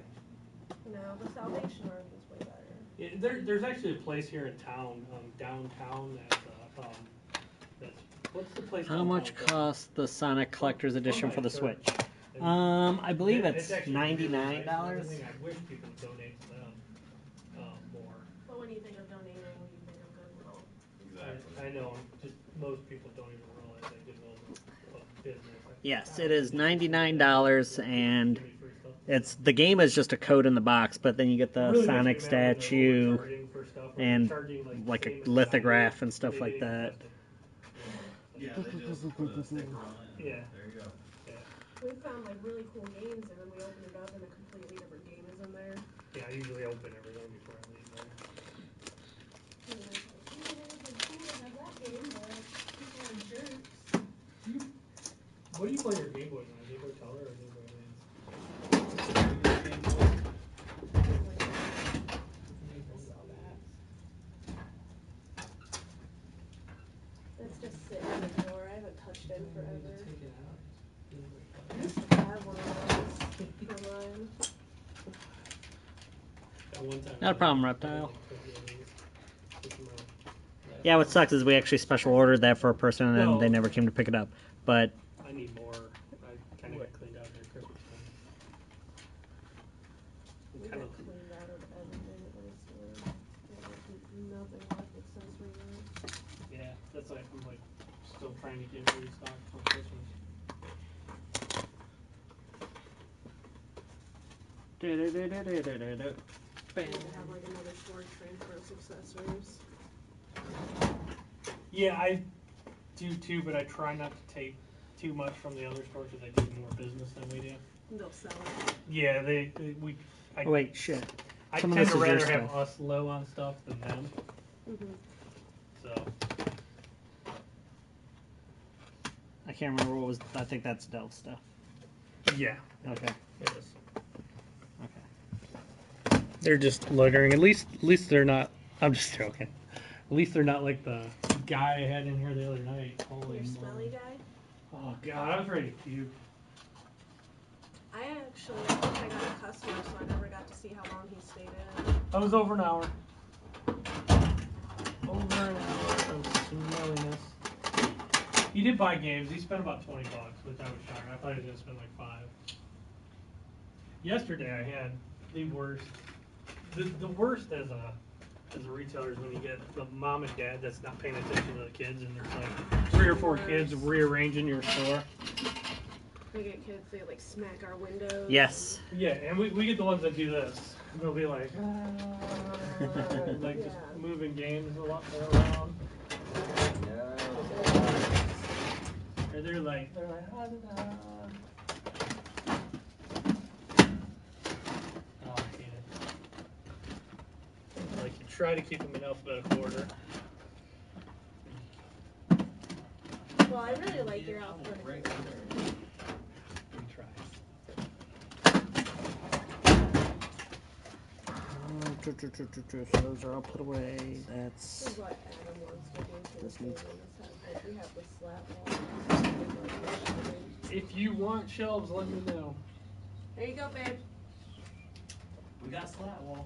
No, the Salvation Army is way better. Yeah, there's actually a place here in town, downtown, that's what's the place? How downtown much called? costs the Sonic Collector's Edition for the Switch? I believe it's actually $99. really nice and everything. I wish people would donate to them more. But when you think of donating, when you think of Goodwill. Exactly. I know, just most people don't even realize that Goodwill is a business. Yes, it is $99, and It's the game is just a code in the box, but then you get the Really Sonic makes me mad when they're statue overcharging for stuff, or and charging, like a famous lithograph designers. and stuff They like didn't that. test it. Yeah, they just put a sticker on it. And Yeah. There you go. We found like really cool games, and then we opened it up, and a completely different game is in there. Yeah, I usually open everything before I leave there. And it's like, "Ooh, it'd be cool to have that game, but people are jerks." What do you play your Game Boy on? Game Boy Color or Game Boy Advance? That's just sitting in the drawer. I haven't touched it in forever. Take it out. I used to have one of those for mine. That one time Not a I problem, had, Reptile. like, 50 of these. Took them out. Yeah, what sucks is we actually special ordered that for a person and then No. they never came to pick it up. But I need more. I kind of got cleaned out during Christmas time. We Kind got of. cleaned out of everything at my store. There's nothing left except for that. Yeah, that's like I'm like still trying to get restocked for Christmas. I need to have like another storage transfer of accessories. Yeah, I do too, but I try not to take too much from the other stores because they do more business than we do. They'll sell it. Yeah, we. I, oh, wait, shit. I some of tend this to is your rather have stuff. us low on stuff than them. Mm-hmm. So I can't remember what was. I think that's Delve stuff. yeah, Okay. it is. Okay. They're just loitering. At least they're not. I'm just joking. At least they're not like the guy I had in here the other night. Holy Your moly. smelly guy? Oh god, I was ready to puke. I actually, I think I got a customer, so I never got to see how long he stayed in. I was over an hour. Over an hour of smelliness. He did buy games. He spent about $20, which I was shocked. I thought he was gonna spend like $5. Yesterday I had the worst. The worst as a retailer is when you get the mom and dad that's not paying attention to the kids, and there's like 3 or 4 kids rearranging your store. We get kids, they like smack our windows. Yes. Yeah, and we get the ones that do this. They'll be like, like just Yeah. moving games a lot around. Or they're like, ah, da, da. Oh, I hate it. Like you try to keep them in alphabetical order. Well, I really like your alphabetical order. We try. So those are all put away. This That's. is what Adam wants to do to This the needs- table. We have the slat wall. If you want shelves, let me know. There you go, babe. We got slat wall.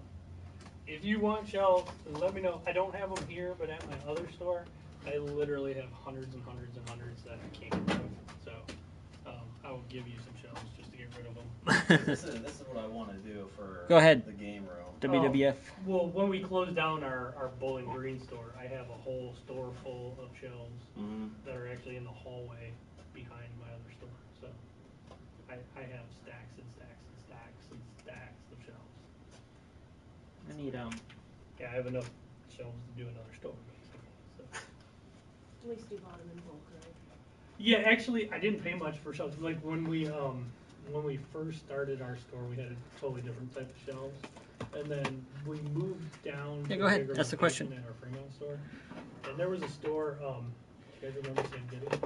If you want shelves, then let me know. I don't have them here, but at my other store, I literally have hundreds and hundreds and hundreds that I can't get rid of. So I will give you some shelves just to get rid of them. This is what I want to do for Go ahead. the game room. WWF. Well, when we close down our Bowling Green store, I have a whole store full of shelves that are actually in the hallway behind my other store. So I have stacks and stacks and stacks and stacks of shelves. I need Yeah, I have enough shelves to do another store, basically. So. At least you bought them in bulk, right? Yeah, actually, I didn't pay much for shelves. Like when we first started our store, we had a totally different type of shelves, and then we moved down. Yeah, to go a ahead. bigger That's the location question. At our Fremont store, and there was a store. You guys remember Sam Goody? There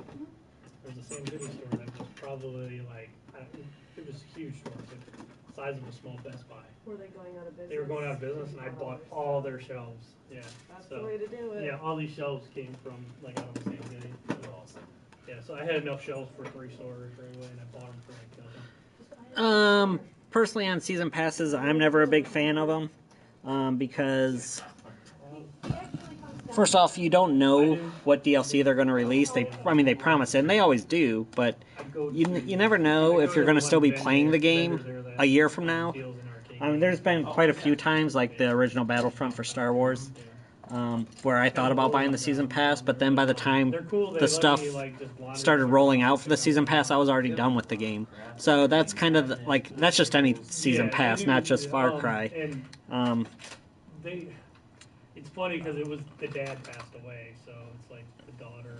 was a Sam Goody store that was probably like it was a huge store, like the size of a small Best Buy. Were they going out of business? They were going out of business, and I bought all their shelves. Yeah, That's so the way to do it. yeah, all these shelves came from like out of Sam Goody. Awesome. Yeah, so I had enough shelves for 3 stores right away, and I bought them for like Personally, on season passes, I'm never a big fan of them because, first off, you don't know what DLC they're going to release. They promise it, and they always do, but you never know if you're going to still be playing the game a year from now. There's been quite a few times, like the original Battlefront for Star Wars. where I thought about buying the season pass, but then by the time They're cool. They the let stuff me, like, just wander started around. rolling out for the season pass, I was already done with the game. So that's kind of that's just any season Yeah, pass, and not you- just Far Cry. And Um, it's funny because it was the dad passed away, so it's like the daughter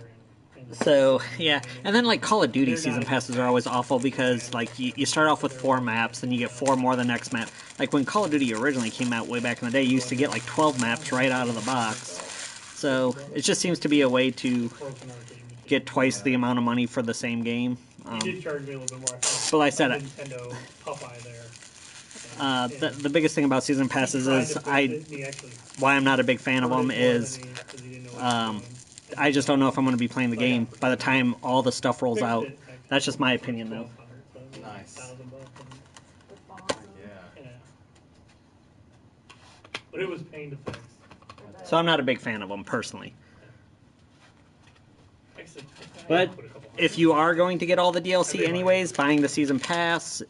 and So yeah, and then like Call of Duty They're season not- passes are always awful because like you start off with 4 maps, and you get 4 more the next map. Like when Call of Duty originally came out way back in the day, you used to get like 12 maps right out of the box. So it just seems to be a way to broken arcade machine. get twice the amount of money for the same game. He did charge me a little bit more. I thought But like I said, Nintendo Popeye there. the biggest thing about season passes is why I'm not a big fan of them is I just don't know if I'm going to be playing the game by the time all the stuff rolls out. That's just my opinion though. Nice. Yeah. But it was pain to fix. So I'm not a big fan of them personally. Like I said, I But put a couple if you are going to get all the DLC anyways, buying the season pass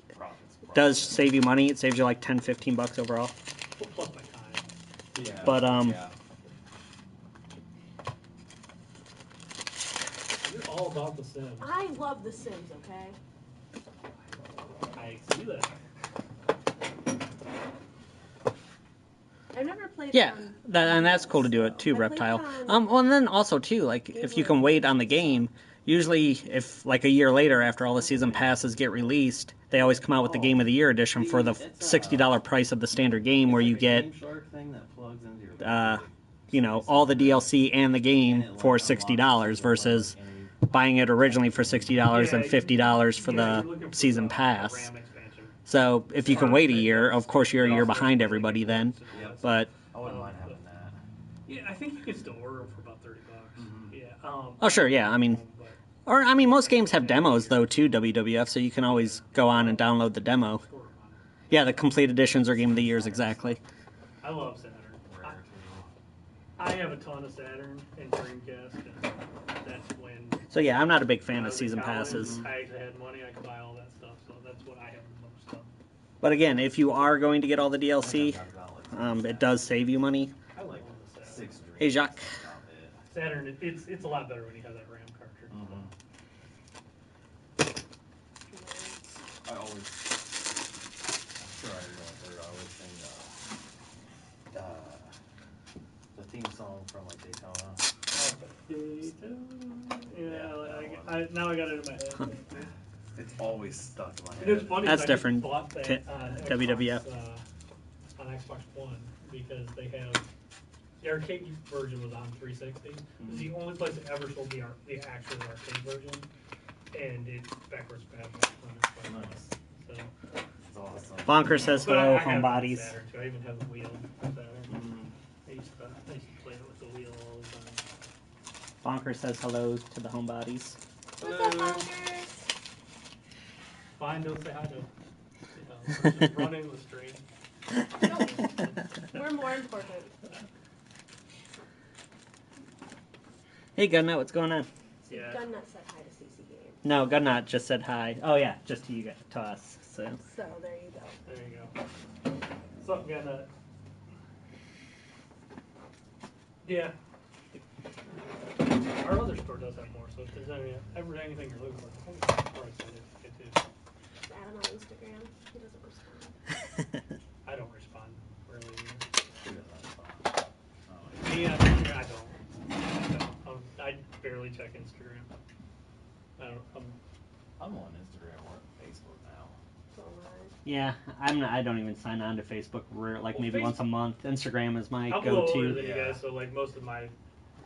does save you money. It saves you like 10, 15 bucks overall. plus my time. Yeah. But Yeah. You're all about the Sims. I love The Sims, okay? I see that. I've never played yeah, on and that's cool to do it too, I played Reptile. on- Well, and then also too, like if you can wait on the game, usually if like a year later after all the season passes get released, they always come out with the Game of the Year edition for the $60 price of the standard game, where you get all the DLC and the game for $60 versus buying it originally for $60 and $50 for the season pass. RAM expansion. So if you can wait a year, of course you're a year behind everybody then. But I wouldn't mind having that. Yeah, I think you could still order them for about $30. Yeah. oh sure, yeah, I mean most games have demos though too, WWF, so you can always go on and download the demo. Yeah, the complete editions or Game of the Years exactly. I love Saturn. I have a ton of Saturn and Dreamcast, and that's when So yeah, I'm not a big fan I of was in season college, passes. I actually had money, I could buy all that stuff, so that's what I have the most of. But again, if you are going to get all the DLC, it does save you money. I like Saturn. Hey Jacques. Saturn, it's a lot better when you have that RAM cartridge. I always, sure I remember, I always sing the theme song from like Daytona. Now I got it in my head. It's always stuck in my head. It's funny, That's 'cause different. I just bought T- that on WWF. Xbox, on Xbox One because they have the arcade version was on 360. It's the only place that ever sold the actual arcade version, and it's backwards compatible on Xbox One. Nice. So, It's awesome. Bonker says but hello, I have it on Homebodies. Saturn, too. I even have a wheel on Saturn. I used to play it with the wheel all the time. Bonker says hello to the Homebodies. What's up, Bonkers? Fine, don't say hi to. Just run in the street. We're more important. Hey Gunnut, what's going on? Yeah. Gunnut said hi to C&C Games. No, Gunnut just said hi. Oh yeah, just to you guys, to us. So So there you go. There you go. What's up, Gunna? Yeah. Our other store does have more, so if there's anything you're looking for, I'm excited to get to. Add him on Instagram. He doesn't respond. I don't respond, really. Who doesn't respond? Oh, Yeah, I don't. I barely check Instagram. I'm on Instagram or Facebook now. So am I. yeah, I don't even sign on to Facebook. Like Well, maybe once a month. Instagram is my I'm a little older go-to. than you Yeah. guys, so like most of my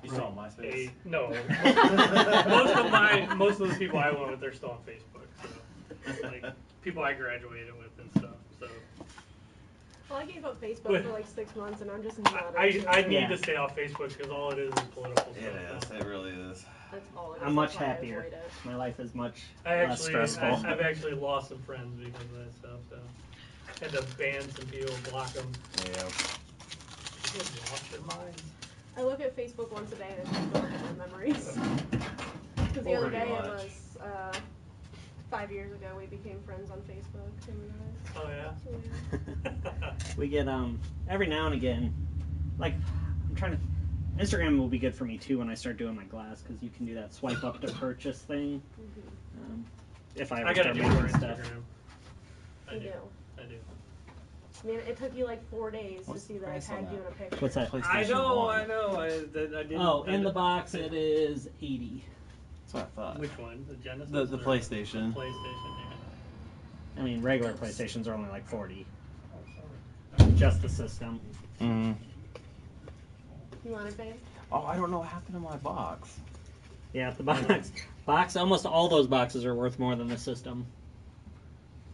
You still on MySpace? no, most of the people I went with, they're still on Facebook. So like people I graduated with and stuff. So Well, I gave up Facebook But- for like 6 months, and I'm just not. I into it. need Yeah. to stay off Facebook because all it is political It stuff. is. It really is. That's all it is. I'm much That's why I happier. avoid it. My life is much I less actually, stressful. I've actually lost some friends because of that stuff. So had to ban some people, block them. Yeah. People have lost their minds. I look at Facebook once a day and I just don't look at my memories. Because the other Pretty day it much. was 5 years ago we became friends on Facebook. Him and I. Oh yeah. So, yeah. We get every now and again, like I'm trying to. Instagram will be good for me too when I start doing my glass because you can do that swipe up to purchase thing. If I ever I gotta start do making more stuff. Instagram. I do. I do. Man, it took you like 4 days What's to see the that I price on tagged you in that? a picture. What's that? I know. I didn't. Oh, in the box it is 80. That's what I thought. Which one? The Genesis? The or PlayStation. The PlayStation, yeah. I mean, regular PlayStations are only like 40. Just the system. Mm. You want it, babe? Oh, I don't know what happened to my box. Yeah, the box. Almost all those boxes are worth more than the system.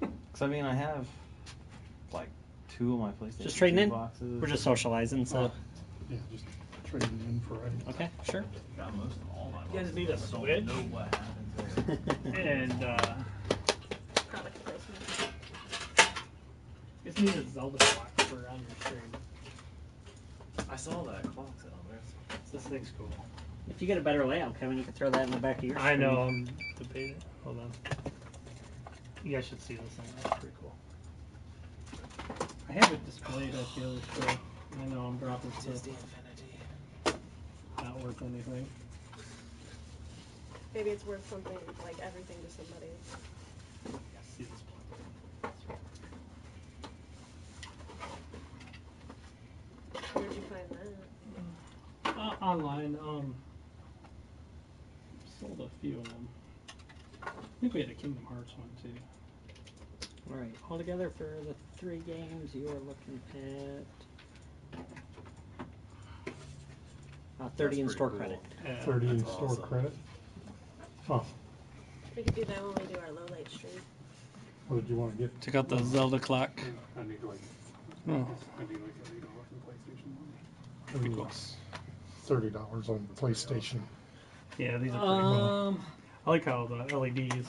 Cause I mean, I have like 2 of my PlayStation Just trading 2 in? boxes. We're just socializing, so. Yeah, just trading in for items. Okay, sure. Got most of all my You guys boxes. need a I don't Switch? know what happened to it. And Product placement. you just need a Zelda clock for on your stream. I saw that clock set on there. This thing's cool. If you get a better layout, Kevin, you can throw that in the back of your I screen. know. I'm debating. Hold on. You guys should see this thing. That's pretty cool. I have it displayed at the other store. I know I'm dropping stuff. Not worth anything. Maybe it's worth something, like everything to somebody. See this Where'd you find that? online. Sold a few of them. I think we had a Kingdom Hearts one too. Alright, altogether for the 3 games, you are looking at 30 in store credit. Yeah. 30 in That's store awesome. credit. Huh. We could do that when we do our low light stream. What did you want to get? Check out the Zelda clock. I need like, Oh. I need like $80 in PlayStation money. It's $30 on PlayStation. Yeah, these are pretty cool. I like how the LEDs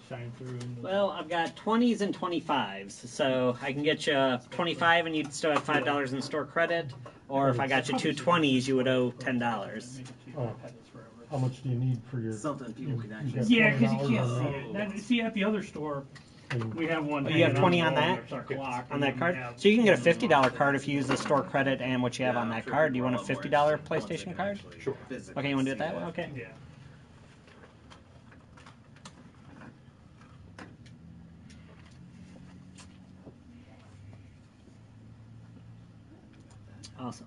shine through. And Well, I've got 20s and 25s, so I can get you 25 and you'd still have $5 in store credit, or if I got you 2 20s, you would owe $10. Oh. How much do you need for your? Something people can actually got Yeah, because you $20 can't on see that? it. That, see, at the other store, And we have one. Oh, you have hanging 20 the on wall, that? and there's our clock, On and that then card? we have- So you can get a $50 card if you use the store credit and what you have on Yeah, I'm that sure card. Do you people want a are lot more $50 interested once they PlayStation can card? actually Sure. physically Okay, you want to do it see that way? Okay. Yeah. Awesome.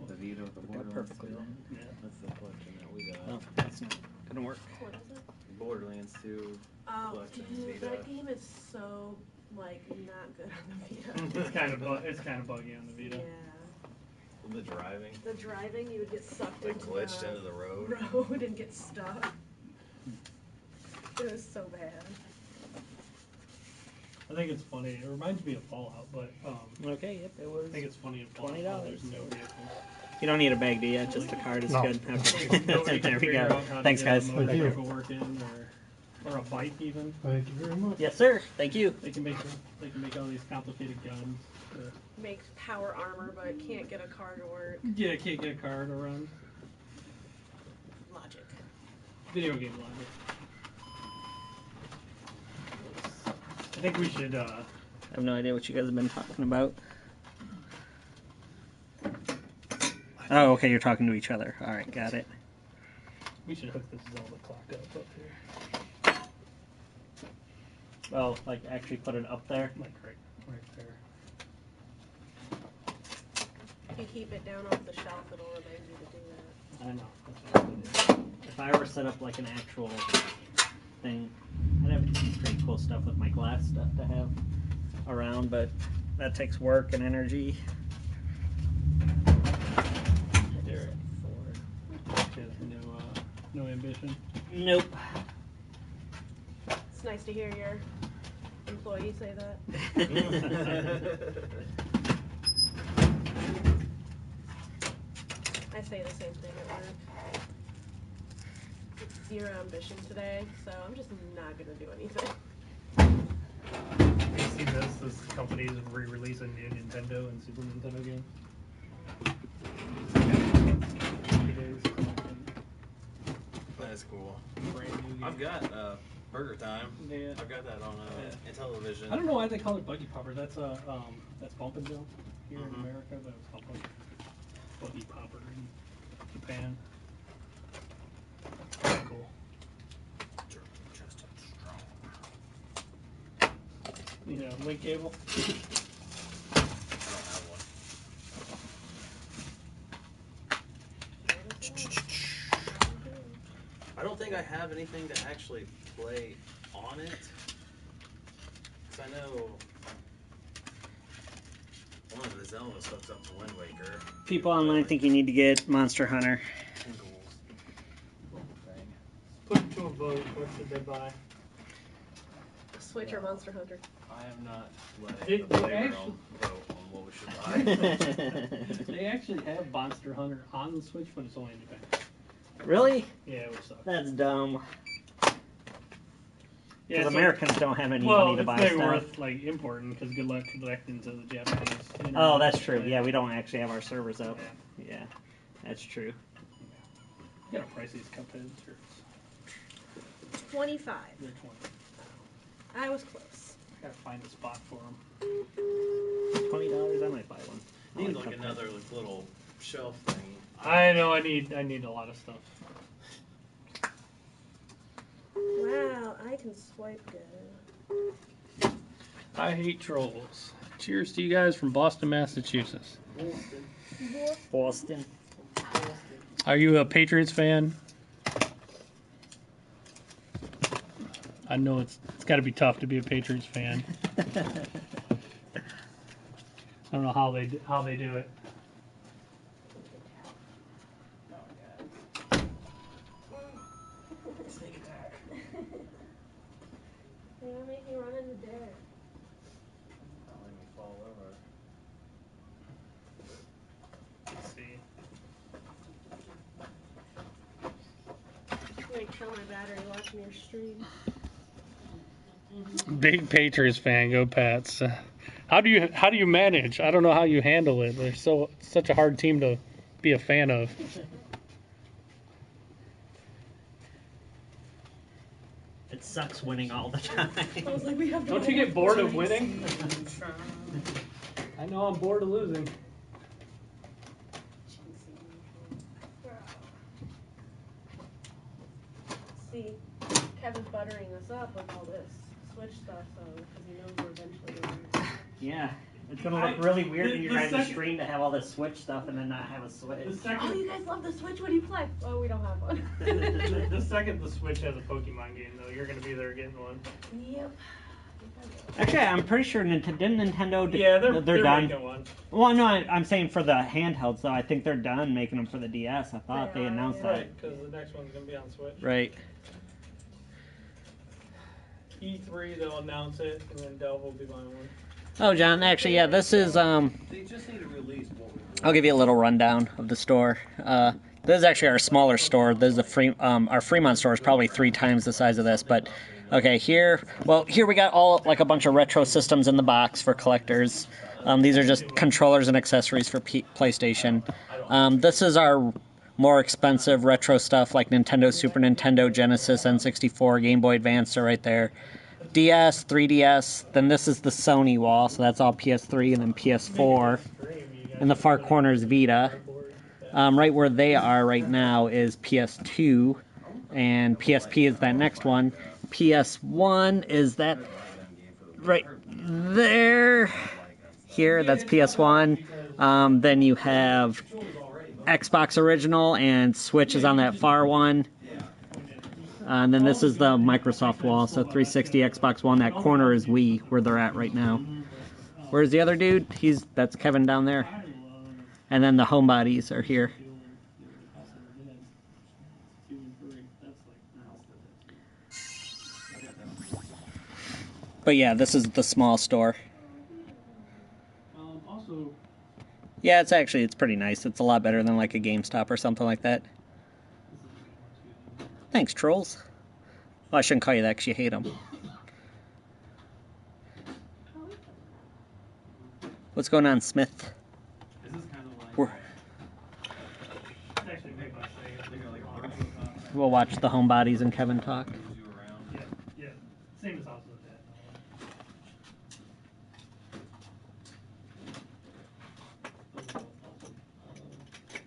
The Vita with the Worked out Borderlands. perfectly then. Yeah. That's the collection that we got. Well, that's not gonna work. What is it? Borderlands 2. Oh, Collection dude, Vita. that game is so, like, not good on the Vita. It's kind of buggy on the Yeah. Vita. The driving. The driving, you would get sucked Like into glitched the into the road. road and get stuck. It was so bad. I think it's funny. It reminds me of Fallout, but Okay, yep, it was. I think it's funny in Fallout. $20. There's no vehicles. You don't need a bag, do you? Just the card is No. good. Okay. Nobody can There we figure go. out how to Thanks, get guys. a Thank you. motorcycle working or a bike even. Thank you very much. Yes, sir. Thank you. They can make all these complicated guns. Makes power armor, but can't get a car to work. Yeah, can't get a car to run. Logic. Video game logic. I think we should. I have no idea what you guys have been talking about. Oh, okay, you're talking to each other. All right, got it. We should hook this Zelda clock up here. Oh, like actually put it up there? Like right there. If you keep it down off the shelf, it'll remind you to do that. I know. That's what I'm gonna do. If I ever set up like an actual thing, I'd have some pretty cool stuff with my glass stuff to have around, but that takes work and energy. Derek Ford. She has no ambition. Nope. It's nice to hear your employee say that. I say the same thing at work. Zero ambition today, so I'm just not gonna do anything. You see this? This company is re-releasing new Nintendo and Super Nintendo games. 3 days. That's cool. Brand new game. I've got Burger Time. Yeah. I've got that on television. I don't know why they call it Buggy Popper. That's Bump and Jump here in Mhm. America, but it's called Buggy. buggy popper in Japan. Pretty cool. You know, link cable. I don't think I have anything to actually play on it. Cause I know one of the Zeldas hooks up to Wind Waker. People online think you need to get Monster Hunter. Put it to a vote. What should they buy? Switch or Monster Hunter. I have not let They- the they playground actually- vote on what we should buy. They actually have Monster Hunter on the Switch, but it's only in Japan. Really? Yeah, which sucks. That's dumb. Yeah, Because so- Americans don't have any well, money to it's buy very stuff. worth like importing because good luck connecting to the Japanese. internet. Oh, that's true. Yeah, we don't actually have our servers up. Yeah, that's true. You gotta price these Cuphead shirts. 25. They're 20. I was close. Gotta find a spot for them. $20, I might buy one. I Need like like Cuphead. another little shelf thing. I know. I need a lot of stuff. Wow, I can swipe good. I hate trolls. Cheers to you guys from Boston, Massachusetts. Boston. Are you a Patriots fan? I know it's got to be tough to be a Patriots fan. I don't know how they do it. Snake attack. They're gonna make me run in the dirt. Don't let me fall over. Let's see. I'm gonna kill my battery watching your stream. Big Patriots fan, go Pats. How do you manage? I don't know how you handle it. They're such a hard team to be a fan of. It sucks winning all the time. I was like, we have. Don't you get bored of winning? I know I'm bored of losing. See, Kevin's buttering us up with all this Switch stuff, so because he knows we're eventually going to. Yeah, it's gonna look really weird when you're trying to second- stream to have all this Switch stuff and then not have a Switch. Oh, you guys love the Switch? What do you play? Oh, we don't have one. The second the Switch has a Pokemon game, though, you're gonna be there getting one. Yep. Actually, I'm pretty sure didn't Nintendo. Yeah, they're done. making one. Well, no, I'm saying for the handhelds, though. I think they're done making them for the DS. I thought they announced that. Right, because the next one's gonna be on Switch. Right. E3, they'll announce it, and then Delve will be buying one. Oh, John. Actually, yeah. This is They just need to release what we I'll give you a little rundown of the store. This is actually our smaller store. This is the our Fremont store is probably 3 times the size of this. But okay, here we got all like a bunch of retro systems in the box for collectors. These are just controllers and accessories for PlayStation. This is our more expensive retro stuff like Nintendo, Super Nintendo, Genesis, N64, Game Boy Advance are right there. DS, 3DS, then this is the Sony wall, so that's all PS3 and then PS4. In the far corner is Vita. Right where they are right now is PS2, and PSP is that next one. PS1 is that right there. Here, that's PS1. Then you have Xbox Original, and Switch is on that far one. And then this is the Microsoft wall, so 360, Xbox One. That corner is Wii, where they're at right now. Where's the other dude? That's Kevin down there. And then the Homebodies are here. But yeah, this is the small store. Also, Yeah, it's pretty nice. It's a lot better than like a GameStop or something like that. Thanks, trolls. Well, I shouldn't call you that because you hate them. What's going on, Smith? This is kind of like. We're, it's actually made by Sega. we'll watch the Homebodies and Kevin talk. Yeah, same as House of the Dead.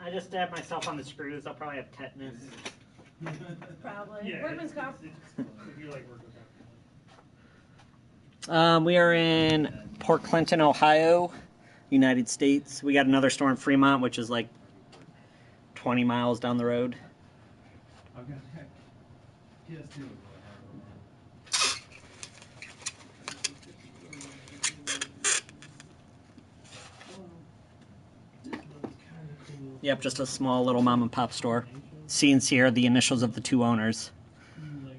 I just stabbed myself on the screws. I'll probably have tetanus. Probably. Yeah, Workman's comp. if you like workman's comp. We are in Port Clinton, Ohio, United States. We got another store in Fremont, which is like 20 miles down the road. I've got PS2. Yep, just a small little mom and pop store. C&C are the initials of the two owners,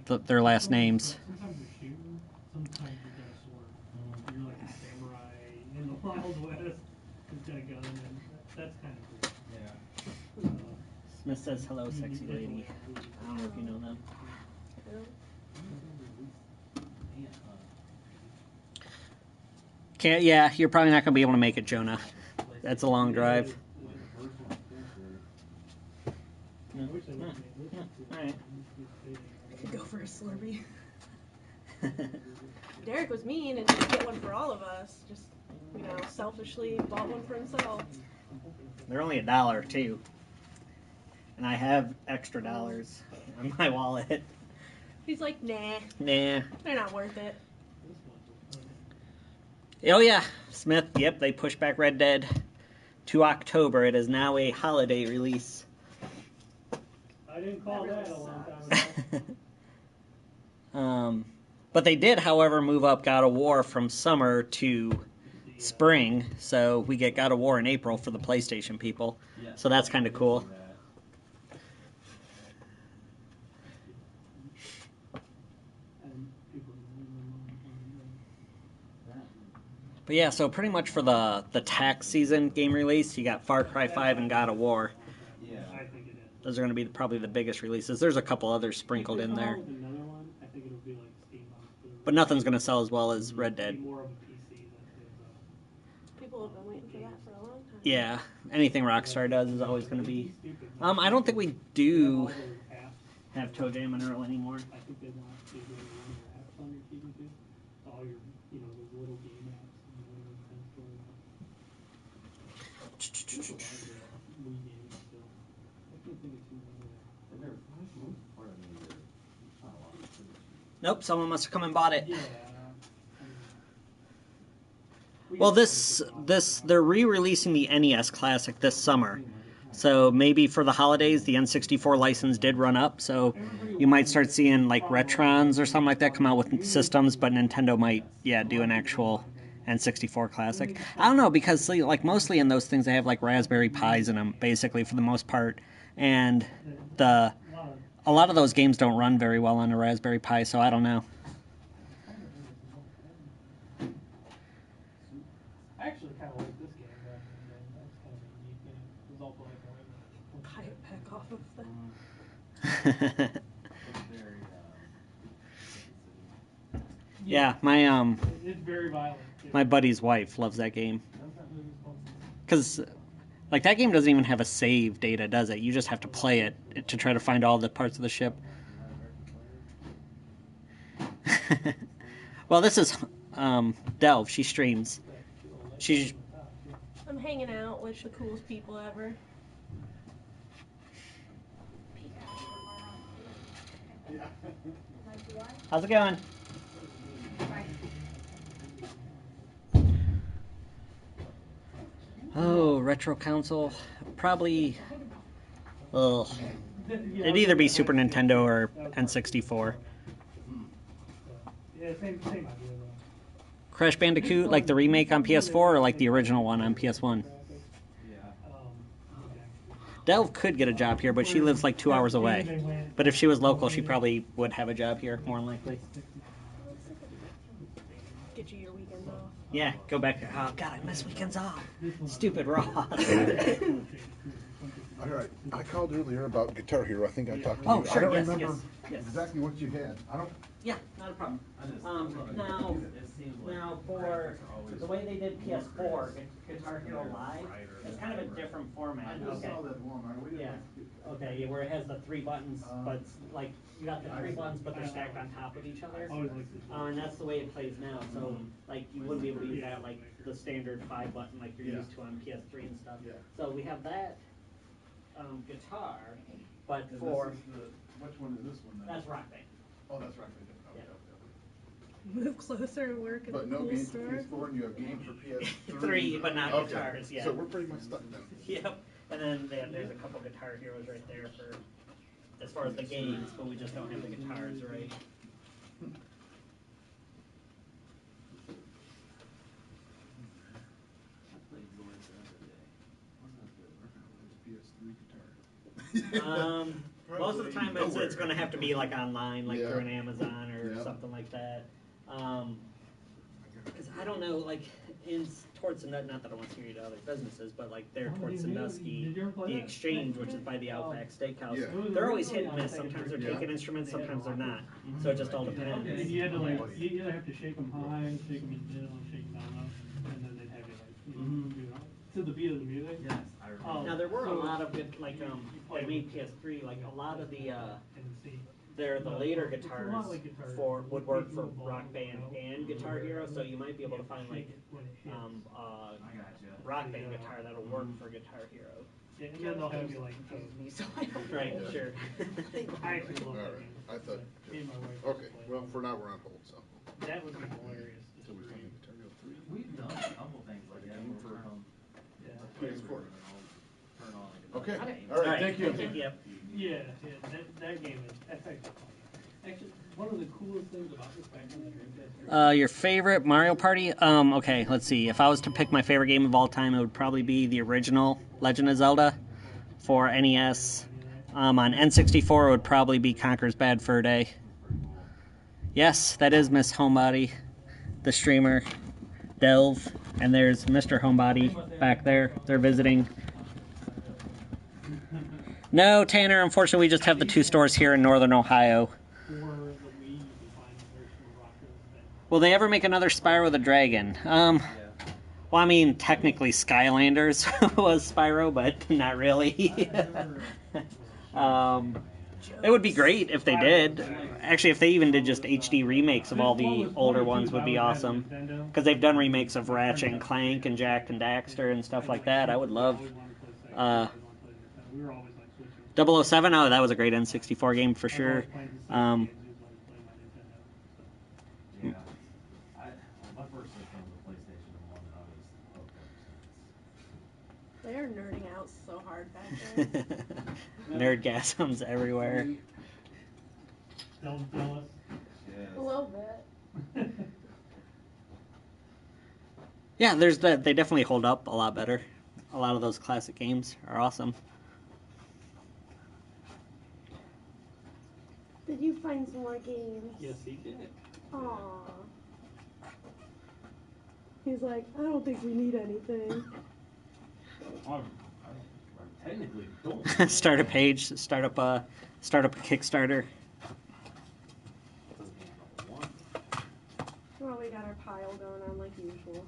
their last names. Sometimes you're shooting, sometimes you've got a sword. You're like a samurai in the Wild West. You've got a gun, and that's kind of cool. Yeah. Smith says, hello, sexy lady. I don't know if you know them. Can't, yeah, you're probably not going to be able to make it, Jonah. That's a long drive. No. Alright. I could go for a Slurpee. Derek was mean and didn't get one for all of us. Just, selfishly bought one for himself. They're only $1 too. And I have extra dollars in my wallet. He's like, nah, Nah. they're not worth it. Oh yeah, Smith, yep, they pushed back Red Dead to October. It is now a holiday release. I didn't call that a long time ago. But they did, however, move up God of War from summer to spring, so we get God of War in April for the PlayStation people. So that's kind of cool. But yeah, so pretty much for the tax season game release, you got Far Cry 5 and God of War. Yeah. I think it is. Those are going to be probably the biggest releases. There's a couple others sprinkled in there. Another one, I think it'll be like Steam on. But nothing's going to sell as well as Red Dead. More of a PC than it is. People have been waiting for that for a long time. Yeah, anything Rockstar does is always going to be... I don't think we do have Toe Jam and Earl anymore. I think they want to do one of your apps on your TV too. All your, those little game apps and whatever the thing's going on. Wii games still. I can't think of too many. Nope, someone must have come and bought it. Yeah. Well, they're re-releasing the NES Classic this summer. So maybe for the holidays, the N64 license did run up. So you might start seeing like Retrons or something like that come out with systems, but Nintendo might, do an actual N64 Classic. I don't know, because like mostly in those things they have like Raspberry Pis in them, basically for the most part, and a lot of those games don't run very well on a Raspberry Pi. So I don't know. I actually kind of like this game back in the day. That's kind of a neat game. It was also like Buy it back off of the... Yeah, it's very violent. my buddy's wife loves that game. Because, like, that game doesn't even have a save data, does it? You just have to play it to try to find all the parts of the ship. Well, this is Delve. She streams. I'm hanging out with the coolest people ever. How's it going? Oh, retro console. Probably. Ugh. It'd either be Super Nintendo or N64. Yeah, same idea though. Crash Bandicoot, like the remake on PS4, or like the original one on PS1? Delve could get a job here, but she lives like 2 hours away. But if she was local, she probably would have a job here, more than likely. Get you your weekends off. Yeah, go back. Oh, God, I miss weekends off. Stupid Ross. All right, I called earlier about Guitar Hero. I think I talked to you. Oh, sure, I don't yes, remember yes. exactly what you had. I don't. Yeah, not a problem. Now for the way they did PS4, Guitar Hero Live, it's kind of a different format. I just saw that one. We didn't. Yeah. Okay, yeah, where it has the 3 buttons, but it's like you got the 3 buttons, but they're stacked on top of each other. And that's the way it plays now. So like you wouldn't be able to use that like the standard 5 button like you're used to on PS3 and stuff. So we have that. guitar, but for Which one is this one then? that's Rock Band. Oh, that's right. Yeah. Move closer and work at But the no cool games store. for PS4, and you have games for PS3. Three, but not Okay. guitars. Yeah. So we're pretty much stuck then. Yep. And then there's a couple Guitar Heroes right there for as far as the games, but we just don't have the guitars right. Most of the time it's going to have to be like online, like through an Amazon or something like that. Because I don't know, like towards not that I want to steer you to other businesses, but like there towards Sandusky, the Exchange, which is by the Outback Steakhouse, they're always hit and miss. Sometimes they're taking instruments, sometimes they're not. So it just all depends. And you had to like, you either have to shake them high, shake them in the middle, and shake them down low, and then they'd have you like, you know, to the beat of the music. Yes, I remember. Now there were a lot of good, like I made PS3, like a lot of the the later guitars would work for Rock Band and Guitar Hero, so you might be able to find like Rock Band guitar that'll work for Guitar Hero. Yeah, and then they'll have you like, Right, sure. I actually love All that right. game. I thought. Me and my wife Okay. used to play Well, it. for now we're on hold. So. That would be hilarious. So we're playing Guitar Hero 3. We've done a couple things like that. Game We'll for- turn on, PS4. turn on. Okay. Okay. All right. Thank you. Yep. Yeah, that game is, that's actually funny. Actually, one of the coolest things about this back in the Dreamcast. Your favorite Mario Party? Okay, let's see. If I was to pick my favorite game of all time, it would probably be the original Legend of Zelda for NES. On N64, it would probably be Conker's Bad Fur Day. Yes, that is Miss Homebody, the streamer, Delve, and there's Mr. Homebody back there. They're visiting. No, Tanner, unfortunately, we just have the two stores here in Northern Ohio. Will they ever make another Spyro the Dragon? Well, I mean, technically Skylanders was Spyro, but not really. It would be great if they did. Actually, if they even did just HD remakes of all the older ones would be awesome. Because they've done remakes of Ratchet and Clank and Jack and Daxter and stuff like that. I would love... 007, oh, that was a great N64 game for sure. Yeah. My first system was a PlayStation 1, and I was hooked ever since. They are nerding out so hard back there. Nerdgasms everywhere. Jealous? Yes. A little bit. Yeah, there's that. They definitely hold up a lot better. A lot of those classic games are awesome. Did you find some more games? Yes, he did. Aww. He's like, I don't think we need anything. I technically don't. Start a page. Start up a Kickstarter. Well, we got our pile going on like usual.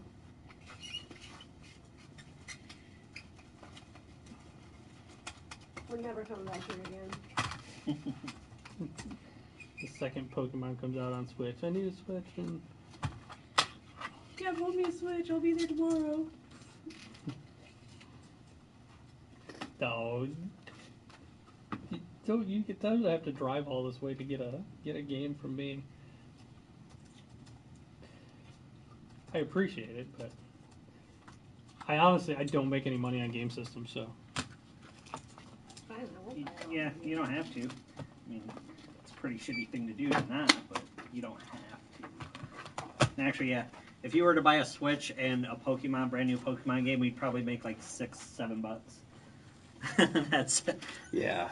We're never coming back here again. The second Pokemon comes out on Switch. I need a Switch and... Yeah, hold me a Switch. I'll be there tomorrow. No. You get to have to drive all this way to get a game from me. I appreciate it, but I honestly don't make any money on game systems, so. I don't know. Yeah, you don't have to. I mean, it's a pretty shitty thing to do to not, but you don't have to. And actually, yeah, if you were to buy a Switch and a brand new Pokemon game, we'd probably make like $6-7. That's Yeah.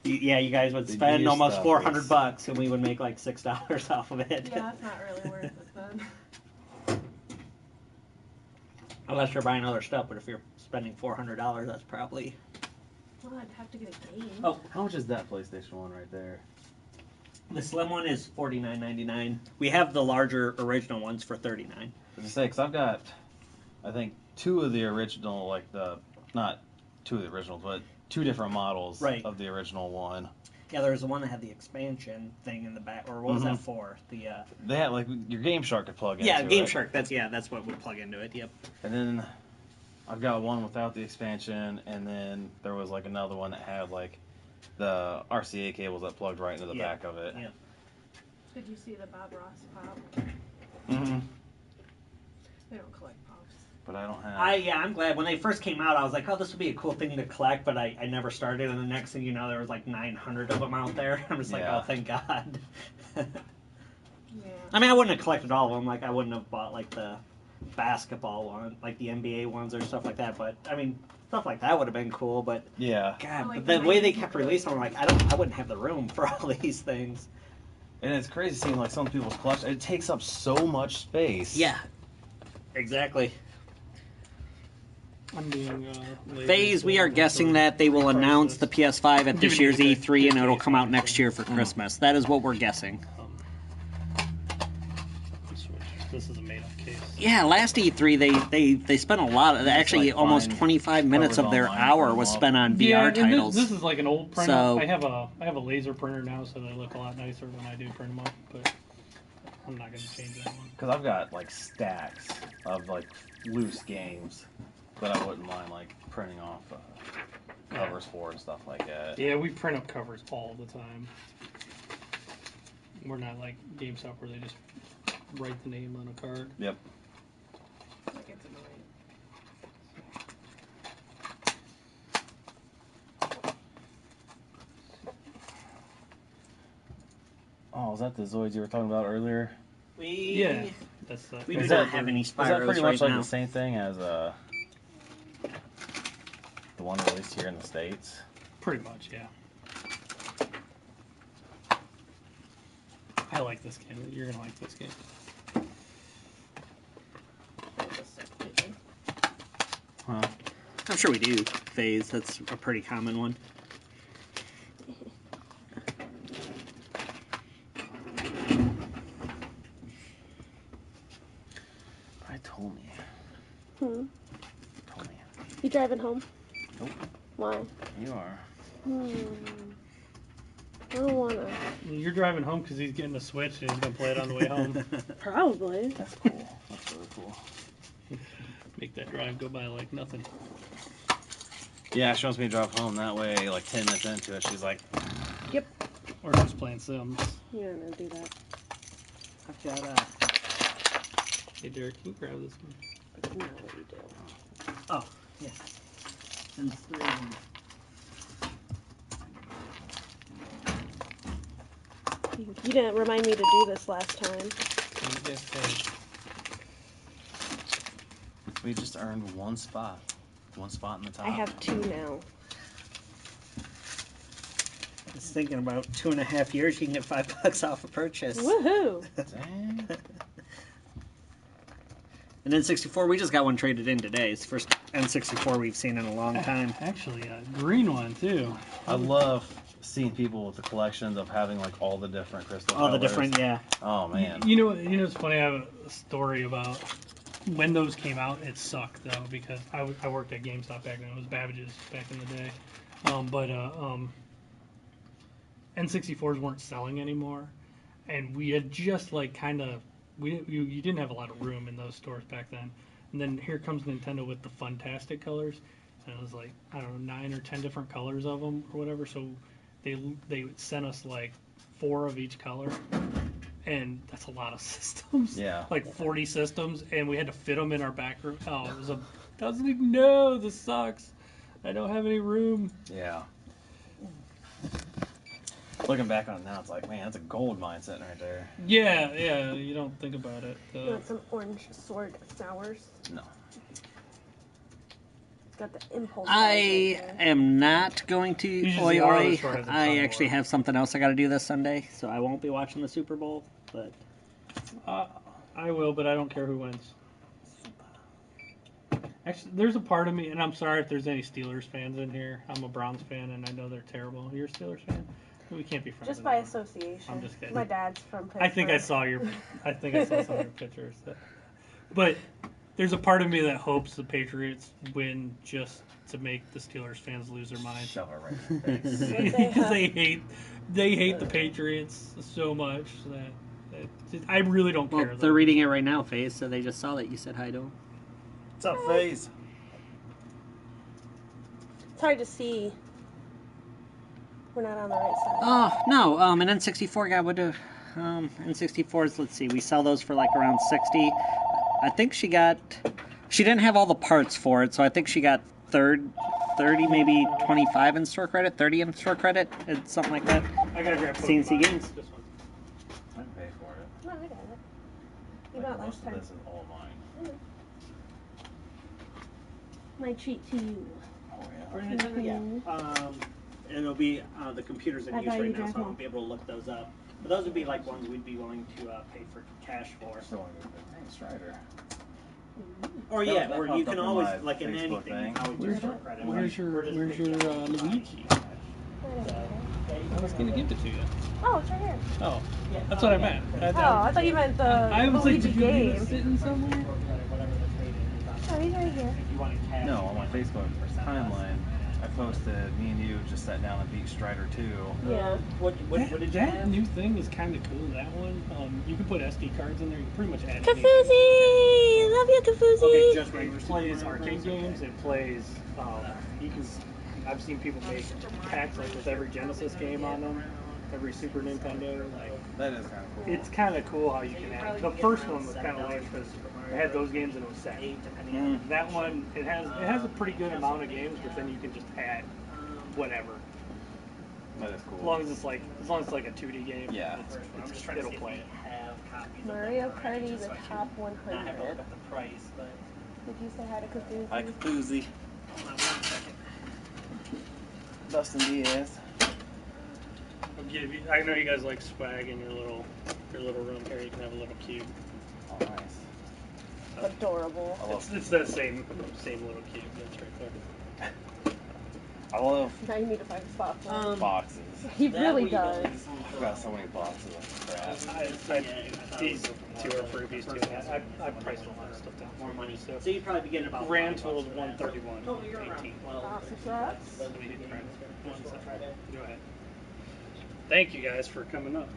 yeah. You guys would The spend new almost stuff $400, and we would make like $6 off of it. Yeah, that's not really worth it then. Unless you're buying other stuff, but if you're spending $400, that's probably. Well, I'd have to get a game. Oh, How much is that PlayStation 1 right there? the slim one is $49.99. We have the larger original ones for $39. I was say, because I've got, I think, two of the original, not two of the originals, but two different models of the original one. Yeah, there's the one that had the expansion thing in the back, or what was that for? The They had, your Game Shark could plug into Game it. Shark. That's what would plug into it. Yep. And then I've got one without the expansion, and then there was like another one that had like the RCA cables that plugged right into the back of it. Yeah. Did you see the Bob Ross pop? Mm-hmm. They don't collect pops. But I don't have. I'm glad. When they first came out, I was like, oh, this would be a cool thing to collect, but I never started, and the next thing you know, there was like 900 of them out there. I'm just like, oh, thank God. Yeah. I mean, I wouldn't have collected all of them. Like, I wouldn't have bought like the basketball one, like the NBA ones or stuff like that. But I mean, stuff like that would have been cool. But yeah, God, Like but the way they kept releasing them, like I wouldn't have the room for all these things. and it's crazy seeing like some people's collection. It takes up so much space. Yeah, exactly. I'm being Phase, we are guessing that they will announce the PS5 at this year's E3 and it'll come out next year for Christmas. That is what we're guessing. This is a made-up case. Yeah, last E3 they spent a lot of actually like almost 25 minutes of their hour was spent on VR titles. This is like an old printer. So- I have a laser printer now, so they look a lot nicer when I do print them up. But I'm not gonna change that one. Because I've got like stacks of like loose games that I wouldn't mind like printing off covers for and stuff like that. Yeah, we print up covers all the time. We're not like GameStop where they just write the name on a card. Yep. That gets annoying. Oh, is that the Zoids you were talking about earlier? Yeah, that's We do Is not that- have any Is that Spyros pretty right much like now. the same thing as the one released here in the States? pretty much, yeah. I like this game. You're gonna like this game. Huh? I'm sure we do. Phase, that's a pretty common one. I told me. Hmm. Told me. You driving home? Nope. Why? You are. I don't wanna. You're driving home because he's getting a Switch and he's gonna play it on the way home. Probably. That's cool. That's really cool. Make that drive go by like nothing. Yeah, she wants me to drive home that way. Like 10 minutes into it, she's like, Yep. Or just playing Sims. You're gonna do that. I've got Hey Derek, can you grab this one? You know what you do. oh, yes. Sims 3. You didn't remind me to do this last time. we just earned one spot. One spot in the top. I have 2 now. I was thinking about 2.5 years, you can get $5 off a purchase. Woohoo! Dang. And N64, we just got one traded in today. It's the first N64 we've seen in a long time. Actually, a green one too. I love seeing people with the collections of having like all the different crystal All the colors. different, yeah. Oh man. You know, it's funny. I have a story about when those came out. It sucked though because I worked at GameStop back then. It was Babbage's back in the day, but N64s weren't selling anymore, and we had just like kind of you didn't have a lot of room in those stores back then. And then here comes Nintendo with the Funtastic colors, and it was like I don't know 9 or 10 different colors of them or whatever. So they sent us like 4 of each color, and that's a lot of systems. Yeah. Like 40 systems, and we had to fit them in our back room. Oh, it was I was like, no, this sucks. I don't have any room. Yeah. Looking back on it now, it's like, man, that's a gold mine sitting right there. Yeah, you don't think about it. You want some orange sword sours? No. It's got the impulse. I am not going to Usually Oi the wireless Oi. store has a ton I of actually oil. have something else I got to do this Sunday, so I won't be watching the Super Bowl. But I will, but I don't care who wins. Actually, there's a part of me, and I'm sorry if there's any Steelers fans in here. I'm a Browns fan, and I know they're terrible. You're a Steelers fan? We can't be friends. Just with by anyone. association. I'm just kidding. My dad's from Pittsburgh. I think I saw some of your pictures. But there's a part of me that hopes the Patriots win just to make the Steelers fans lose their minds. Shove it right in the face. Because they hate the Patriots so much that I really don't care. well, they're reading it right now, Faze, so they just saw that you said hi to them. What's up, FaZe? It's hard to see. We're not on the right side. Oh, no, an N64 guy would have, N64s, let's see, we sell those for like around 60. I think she didn't have all the parts for it, so I think she got 30, maybe 25 in store credit, 30 in store credit, it's something like that. I gotta grab C&C Games. This one. I didn't pay for it. No, I got it. You Like, bought last most of time. this is all mine. My treat to you. Oh yeah. For Nintendo, yeah. It'll be, the computer's in I use thought you right now, drive so I home. won't be able to look those up. But those would be like ones we'd be willing to pay for cash for. So hey, Strider. Or That- yeah, that or you popped can up on always, my like in Facebook anything, thing. you can always do store credit. Where's your Luigi? I was gonna give it to you. Oh, it's right here. Oh, that's what I meant. Oh, I thought you meant the I was like, Luigi did you leave it game. sitting somewhere? Oh, he's right here. No, on my Facebook timeline, I posted me and you just sat down and beat Strider 2. Yeah. What did you That have? new thing is kind of cool. That one, you can put SD cards in there. You can pretty much add anything. Kafuzi! Love you, Kafuzi! Okay, just It plays arcade games. It plays. I've seen people make packs like with every Genesis game on them, every Super Nintendo. Like That is kind of cool. it's kind of cool how you can add. The first one was kind of lame because it had those games and it was set. That one it has a pretty good amount of games, but then you can just add whatever. That is cool. As long as it's like a 2D game. Yeah. It'll play it. Mario Party, the top Not have to look 100. up the price, but Did you say hi to Kafuzi? Hi, Kafuzi. hold on 1 second. Dustin Diaz. I know you guys like swag in your little room here. You can have a little cube. Oh, nice. Adorable. I love, It's that same little cube that's right there. I love Now you need to find a spot for him. boxes. He That really we don't does. use. I've got so many boxes of crap. These two are freebies too. I priced a lot of stuff down. More money. So So you'd probably be getting about grand $5 total for that. 131. Oh, you're around 18. 12. Awesome sauce. Let me hit transfer. 1 second. Go ahead. Thank you guys for coming up.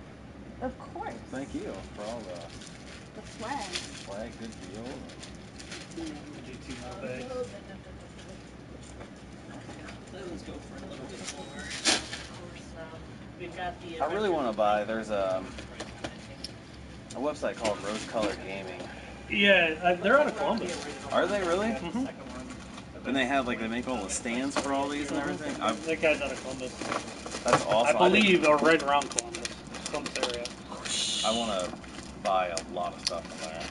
Of course. Thank you for all the The swag. swag, good deal. Do 2 more bags. Let's go for a little bit more. We've got the I really want to buy. There's a website called Rose Colored Gaming. Yeah, they're out of Columbus. Are they really? Mm-hmm. And they have like they make all the stands for all these and everything. That guy's out of Columbus. That's awesome. I believe they're right around Columbus area. I want to buy a lot of stuff from there.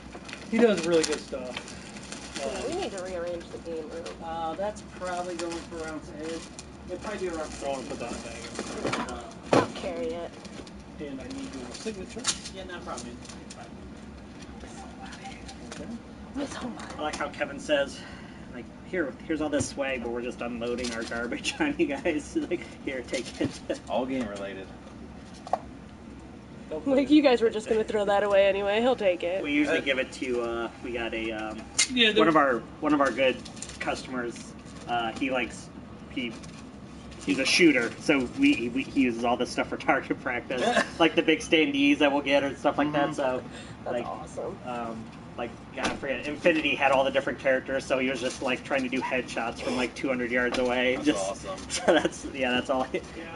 He does really good stuff. Yeah, we need to rearrange the game room. that's probably going for around, it'd probably be around Don't want to put that in a bag. I'll carry it. And I need your signature. Yeah, no problem. Miss Homebody. I like how Kevin says, like, here's all this swag, but we're just unloading our garbage on you guys. Like, here, take it. All game related. Like, you guys were just going to throw that away anyway. He'll take it. We usually give it to, we got a, Yeah, one of our good customers. He's a shooter, so he uses all this stuff for target practice, like the big standees that we'll get or stuff like that. So, That's like, awesome. like, God, I forget. Infinity had all the different characters, so he was just like trying to do headshots from like 200 yards away. That's just, awesome. So that's all.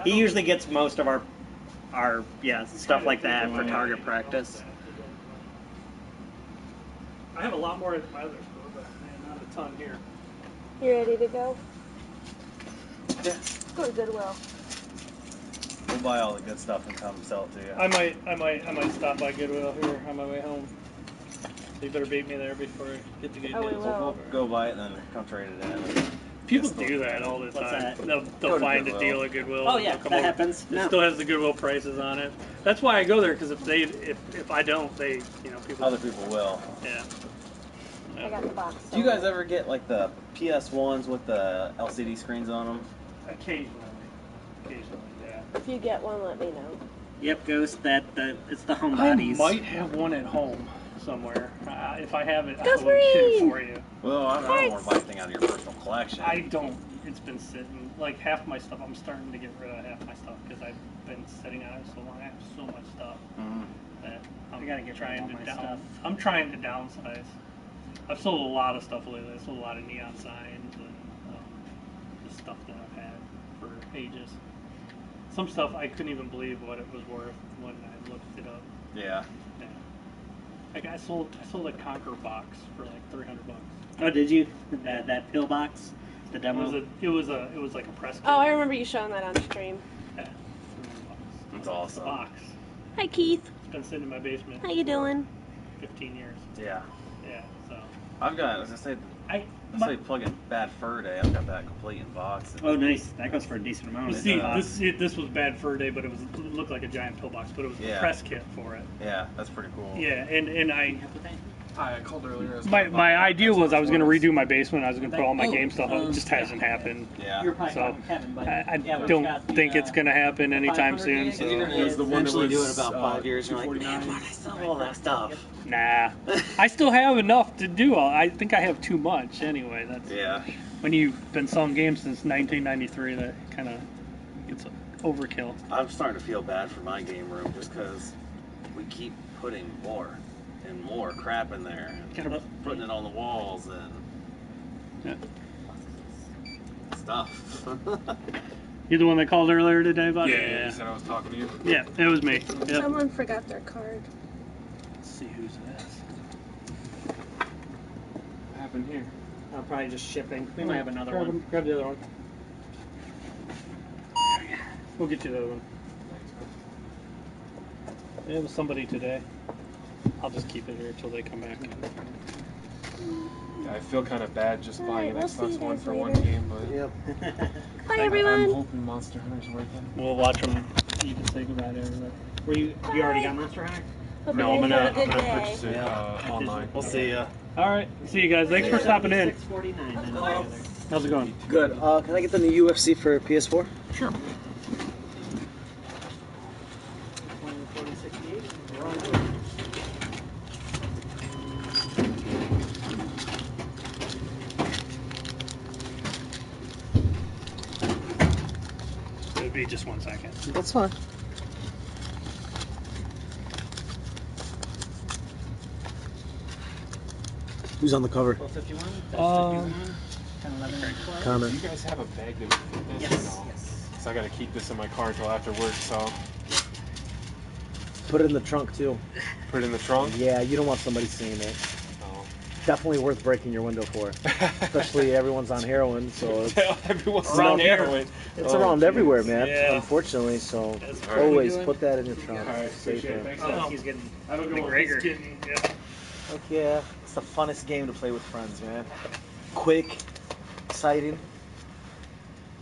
He usually gets most of our stuff like that for target practice. I have a lot more at my other store, but man, not a ton here. You ready to go? Yeah. Go to Goodwill. We'll buy all the good stuff and come sell it to you. I might stop by Goodwill here on my way home. So you better beat me there before I get the good Oh, we deals. will. We'll go buy it and then come trade it in. People do that all the What's time. that? They'll Go to find a Goodwill. deal at Goodwill. Oh yeah, they'll come that over. happens. It still has the Goodwill prices on it. That's why I go there, because if I don't, people. Other people will. Yeah. I got the box. Do you guys ever get like the PS1s with the LCD screens on them? Occasionally, yeah. If you get one, let me know. Yep, Ghost. It's the I Homebodies. might have one at home somewhere. If I have it, I Go will get it green! for you. Well, I don't want to buy anything out of your personal collection. I don't. It's been sitting. Like half my stuff, I'm starting to get rid of half my stuff because I've been sitting on it so long. I have so much stuff Mhm. that I gotta get rid of all my stuff. I'm trying to downsize. I've sold a lot of stuff lately. I sold a lot of neon signs and just stuff that I've had for ages. Some stuff I couldn't even believe what it was worth when I looked it up. Yeah. Yeah. Like I sold a Conquer box for like $300. Oh, did you? That pill box, the demo. It was like a press kit. Oh, I remember you showing that on stream. Yeah, $300. That's The awesome. box. Hi, Keith. It's been sitting in my basement. How you doing? 15 years. Yeah. Yeah. So I've got, as I said, let's say plug in Bad Fur Day. I've got that complete in box. Oh, nice. That goes for a decent amount. see, this was Bad Fur Day, but it looked like a giant pillbox, but it was a press kit for it. Yeah, that's pretty cool. Yeah, and I called earlier. my idea was I was going to redo my basement. I was going to put all my game stuff on. It just hasn't happened. Yeah. You're probably So talking Kevin, but I yeah, don't think it's going to happen anytime soon. So. It was the one that Eventually was, do it about 5 years. You're like, 249. man, why did I sell all that stuff? Nah, I still have enough to do. I think I have too much anyway. That's Yeah. when you've been selling games since 1993. That kind of gets overkill. I'm starting to feel bad for my game room just because we keep putting more and more crap in there, and putting it on the walls and stuff. You the one that called earlier today, buddy? Yeah, you said I was talking to you. Yeah, it was me. Yep. Someone forgot their card. Let's see who's this. What happened here? probably just shipping. We might have another one. Grab the other one. We'll get you the other one. It was somebody today. I'll just keep it here until they come back. Yeah, I feel kind of bad just buying an Alright, we'll see Xbox you One guys for later. one game, but Bye, I'm everyone. hoping Monster Hunter's worth it. We'll watch them. You can say goodbye to everybody. Were you already got Monster Hunter? Hope No, you I'm guys gonna have a good day. purchase it online. We'll see ya. All right. See you guys. Thanks for stopping in. $6.49 then Oh. together. How's it going? Good. Can I get the new UFC for PS4? Sure. 4068. It'll be just 1 second. That's fine. Who's on the cover? 1251. Um, 1011. Connor. Do you guys have a bag that would fit this? Yes. or no? Yes. So I gotta keep this in my car until after work, so Put it in the trunk too. put it in the trunk. Yeah, you don't want somebody seeing it. Oh. Definitely worth breaking your window for. Especially everyone's on heroin, so it's, Everyone's Around on here. heroin. it's Oh, around geez. everywhere, man. Yeah. Unfortunately, so That's All right. always put that in your trunk. All right, Safe appreciate it. there. Thanks. He's getting Have a good one. McGregor. He's getting, yeah. Heck yeah, it's the funnest game to play with friends, man. Quick, exciting.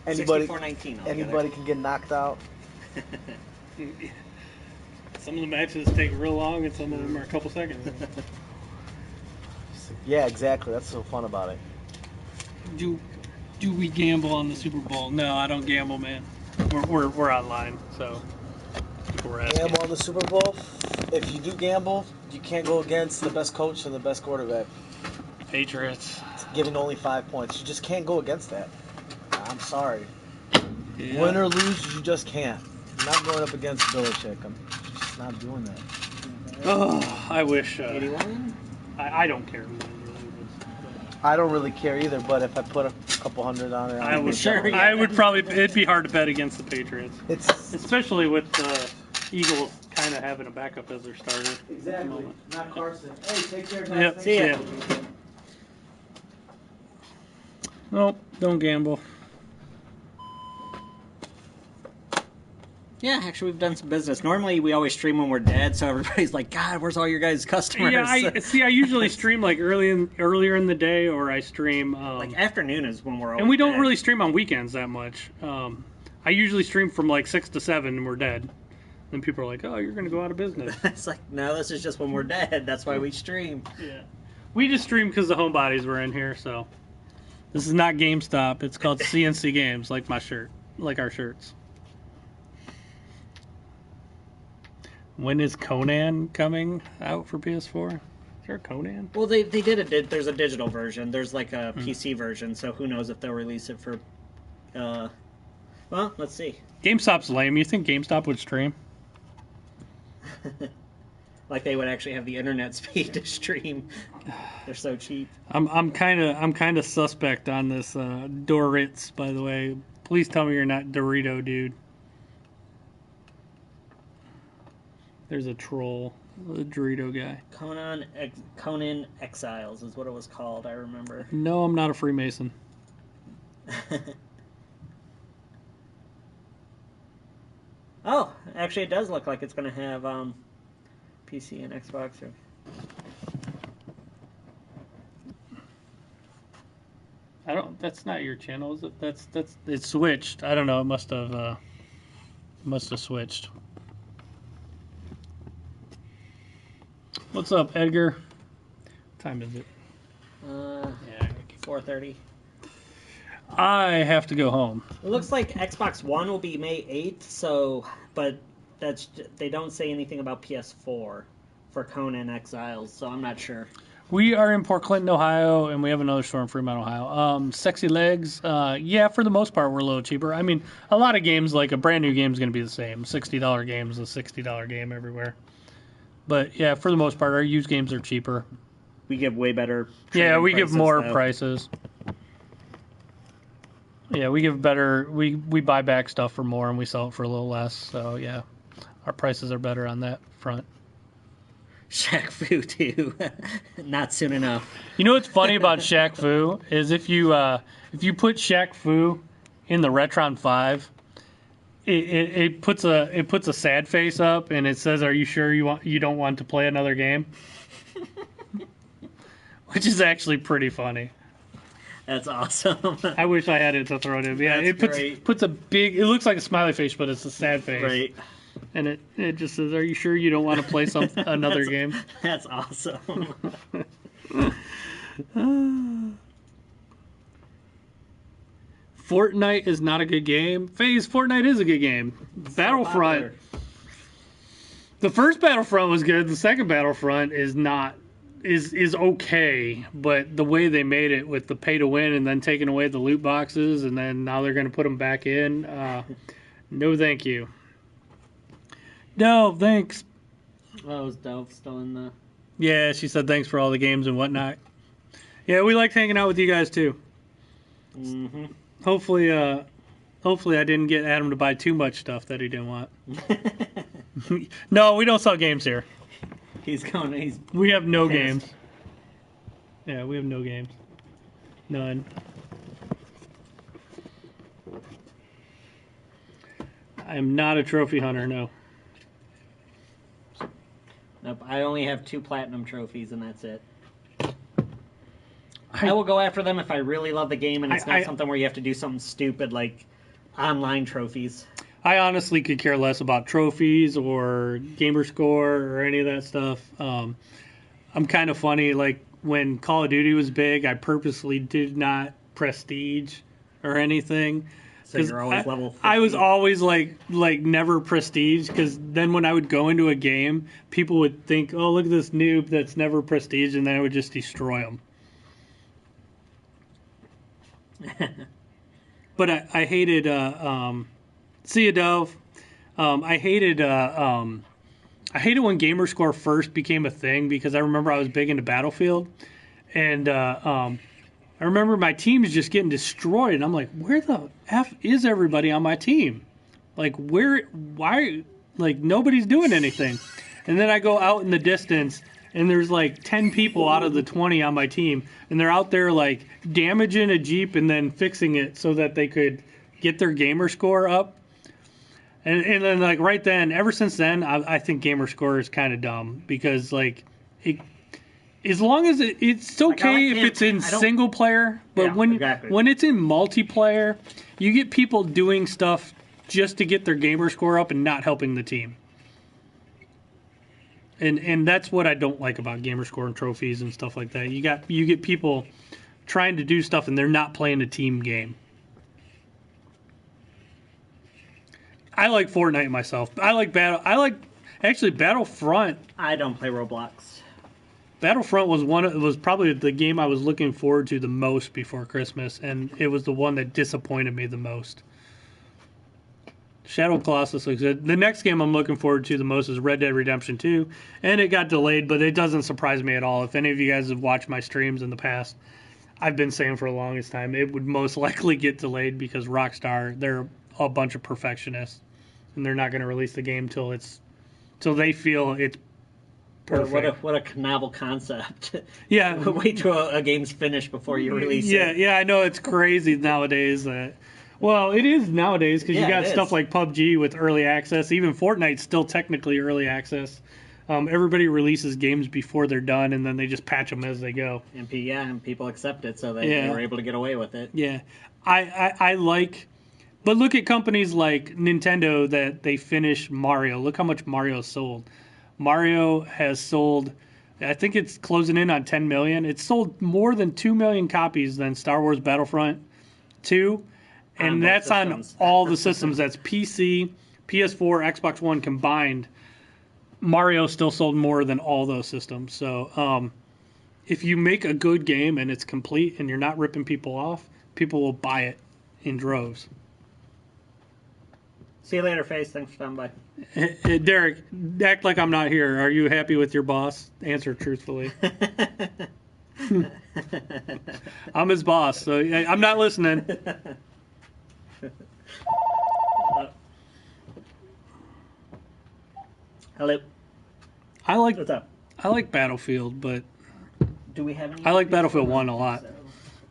Anybody, 6419 anybody can get knocked out. Some of the matches take real long, and some of them are a couple seconds. Yeah, exactly. That's so fun about it. Do we gamble on the Super Bowl? No, I don't gamble, man. We're online, so we're asking. Gamble on the Super Bowl. If you do gamble, you can't go against the best coach and the best quarterback. Patriots. It's giving only 5 points. You just can't go against that. I'm sorry. Yeah. Win or lose, you just can't. I'm not going up against Belichick. I'm just not doing that. Oh, I wish. 81. I don't care who really I don't really care either, but if I put a couple hundred on it, I would. Sure, I would probably. It'd be hard to bet against the Patriots, It's especially with the Eagles kind of having a backup as their starter. exactly not Carson. Hey, take care, guys. Yep. See ya. Nope. Don't gamble. Yeah, actually, we've done some business. Normally, we always stream when we're dead, so everybody's like, "God, where's all your guys' customers?" Yeah, I usually stream like earlier in the day, or I stream like afternoon is when we're. and we don't dead. really stream on weekends that much. I usually stream from like 6 to 7, and we're dead. Then people are like, "Oh, you're gonna go out of business." It's like, no, this is just when we're dead. That's why we stream. Yeah, we just stream because the Homebodies were in here. So this is not GameStop. It's called C&C Games, like my shirt, like our shirts. When is Conan coming out for PS4? Is there a Conan? Well, they did there's a digital version. There's like a PC version, so who knows if they'll release it for. Well, let's see. GameStop's lame. You think GameStop would stream? Like they would actually have the internet speed to stream. They're so cheap. I'm kind of suspect on this Doritz, by the way. Please tell me you're not Dorito, dude. There's a troll, the Dorito guy. Conan Exiles is what it was called. I remember. No, I'm not a Freemason. Oh, actually, it does look like it's going to have PC and Xbox. I don't. That's not your channel, is it? That's. It switched. I don't know. It must have switched. What's up, Edgar? What time is it? 4:30. I have to go home. It looks like Xbox One will be May 8th, but they don't say anything about PS4 for Conan Exiles, so I'm not sure. We are in Port Clinton, Ohio, and we have another store in Fremont, Ohio. Sexy Legs, yeah, for the most part, we're a little cheaper. I mean, a lot of games, like a brand new game is going to be the same. $60 game is a $60 game everywhere. But yeah, for the most part, our used games are cheaper. We give way better. Yeah, we give more though. Prices. Yeah, we give better. We buy back stuff for more and we sell it for a little less. So yeah, our prices are better on that front. Shaq Fu too. Not soon enough. You know what's funny about Shaq Fu is if you put Shaq Fu in the Retron 5, it puts a sad face up and it says, "Are you sure you don't want to play another game?" Which is actually pretty funny. That's awesome. I wish I had it to throw to him. Yeah, That's it puts a big. It looks like a smiley face, but it's a sad face. Right. And it just says, "Are you sure you don't want to play another game?" That's awesome. Fortnite is not a good game. FaZe, Fortnite is a good game. Battlefront. The first Battlefront was good. The second Battlefront is not. Is okay, but the way they made it with the pay to win and then taking away the loot boxes and then now they're going to put them back in. No, thank you. No, thanks. Oh, is Dove still in the... Yeah, she said thanks for all the games and whatnot. Yeah, we liked hanging out with you guys too. Mm-hmm. Hopefully I didn't get Adam to buy too much stuff that he didn't want. No, we don't sell games here. We have no games. Yeah, we have no games. None. I am not a trophy hunter, no. Nope, I only have 2 platinum trophies and that's it. I will go after them if I really love the game and it's not something where you have to do something stupid like online trophies. I honestly could care less about trophies or gamer score or any of that stuff. I'm kind of funny. Like when Call of Duty was big, I purposely did not prestige or anything. So you're always level 50. I was always like never prestige because then when I would go into a game, people would think, "Oh, look at this noob that's never prestige," and then I would just destroy them. But I hated. See you, Dove. I hated when Gamerscore first became a thing because I remember I was big into Battlefield, and I remember my teams just getting destroyed, and I'm like, where the F is everybody on my team? Like, why, like, nobody's doing anything. And then I go out in the distance, and there's like 10 people out of the 20 on my team, and they're out there, like, damaging a Jeep and then fixing it so that they could get their gamer score up. And then, like, right then, ever since then, I think gamer score is kind of dumb because, like, as long as it's okay if it's in single player, but when it's in multiplayer, you get people doing stuff just to get their gamer score up and not helping the team. And that's what I don't like about gamer score and trophies and stuff like that. You get people trying to do stuff and they're not playing a team game. I like Fortnite myself. Actually Battlefront. I don't play Roblox. Battlefront was probably the game I was looking forward to the most before Christmas, and it was the one that disappointed me the most. Shadow of the Colossus looks good. The next game I'm looking forward to the most is Red Dead Redemption 2, and it got delayed, but it doesn't surprise me at all. If any of you guys have watched my streams in the past, I've been saying for the longest time it would most likely get delayed because Rockstar, they're a bunch of perfectionists, and they're not going to release the game till they feel it's perfect. What a novel concept. Yeah. Wait till a game's finished before you release it. Yeah, I know it's crazy nowadays. Well, it is nowadays because you got stuff like PUBG with early access. Even Fortnite's still technically early access. Everybody releases games before they're done, and then they just patch them as they go. And people accept it, so they were able to get away with it. Yeah, I like, but look at companies like Nintendo that they finish Mario. Look how much Mario sold. Mario has sold, I think it's closing in on 10 million. It's sold more than 2 million copies than Star Wars Battlefront 2. And that's on all the systems. That's PC, PS4, Xbox One combined. Mario still sold more than all those systems. So if you make a good game and it's complete and you're not ripping people off, people will buy it in droves. See you later, Face. Thanks for stopping by. Hey, Derek, act like I'm not here. Are you happy with your boss? Answer truthfully. I'm his boss, so I'm not listening. Hello. What's up? I like Battlefield, but do we have any? I like Battlefield 1 a lot.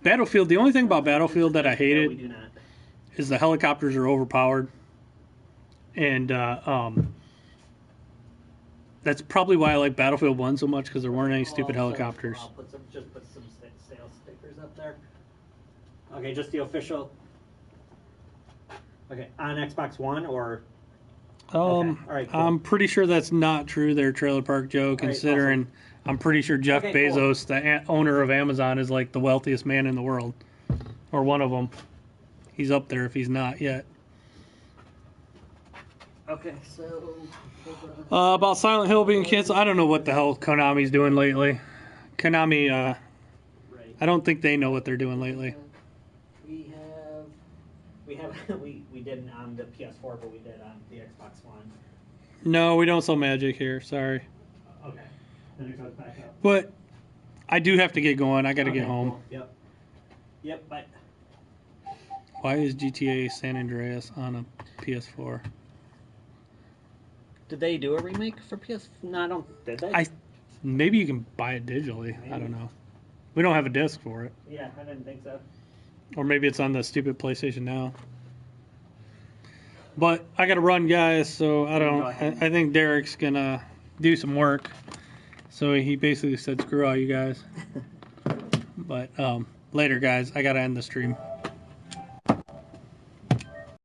Battlefield, the only thing about Battlefield that I hated is the helicopters are overpowered. And that's probably why I like Battlefield 1 so much, because there weren't any stupid helicopters. I'll put some sales stickers up there. Okay, just the official. Okay, on Xbox One or? Okay. All right, cool. I'm pretty sure that's not true there, Trailer Park Joe, considering right, awesome. I'm pretty sure Jeff Bezos, the owner of Amazon, is like the wealthiest man in the world. Or one of them. He's up there if he's not yet. Okay, so... about Silent Hill being canceled, I don't know what the hell Konami's doing lately. Konami, I don't think they know what they're doing lately. We didn't on the PS4, but we did on the Xbox One. No, we don't sell Magic here. Sorry. Okay. Then it goes back up. But I do have to get going. I got to get home. Cool. Yep. Bye. Why is GTA San Andreas on a PS4? Did they do a remake for PS? No, I don't. Did they? Maybe you can buy it digitally. Maybe. I don't know. We don't have a disc for it. Yeah, I didn't think so. Or maybe it's on the stupid PlayStation Now. But I got to run, guys, so I don't... I think Derek's going to do some work. So he basically said, screw all you guys. But later, guys. I got to end the stream.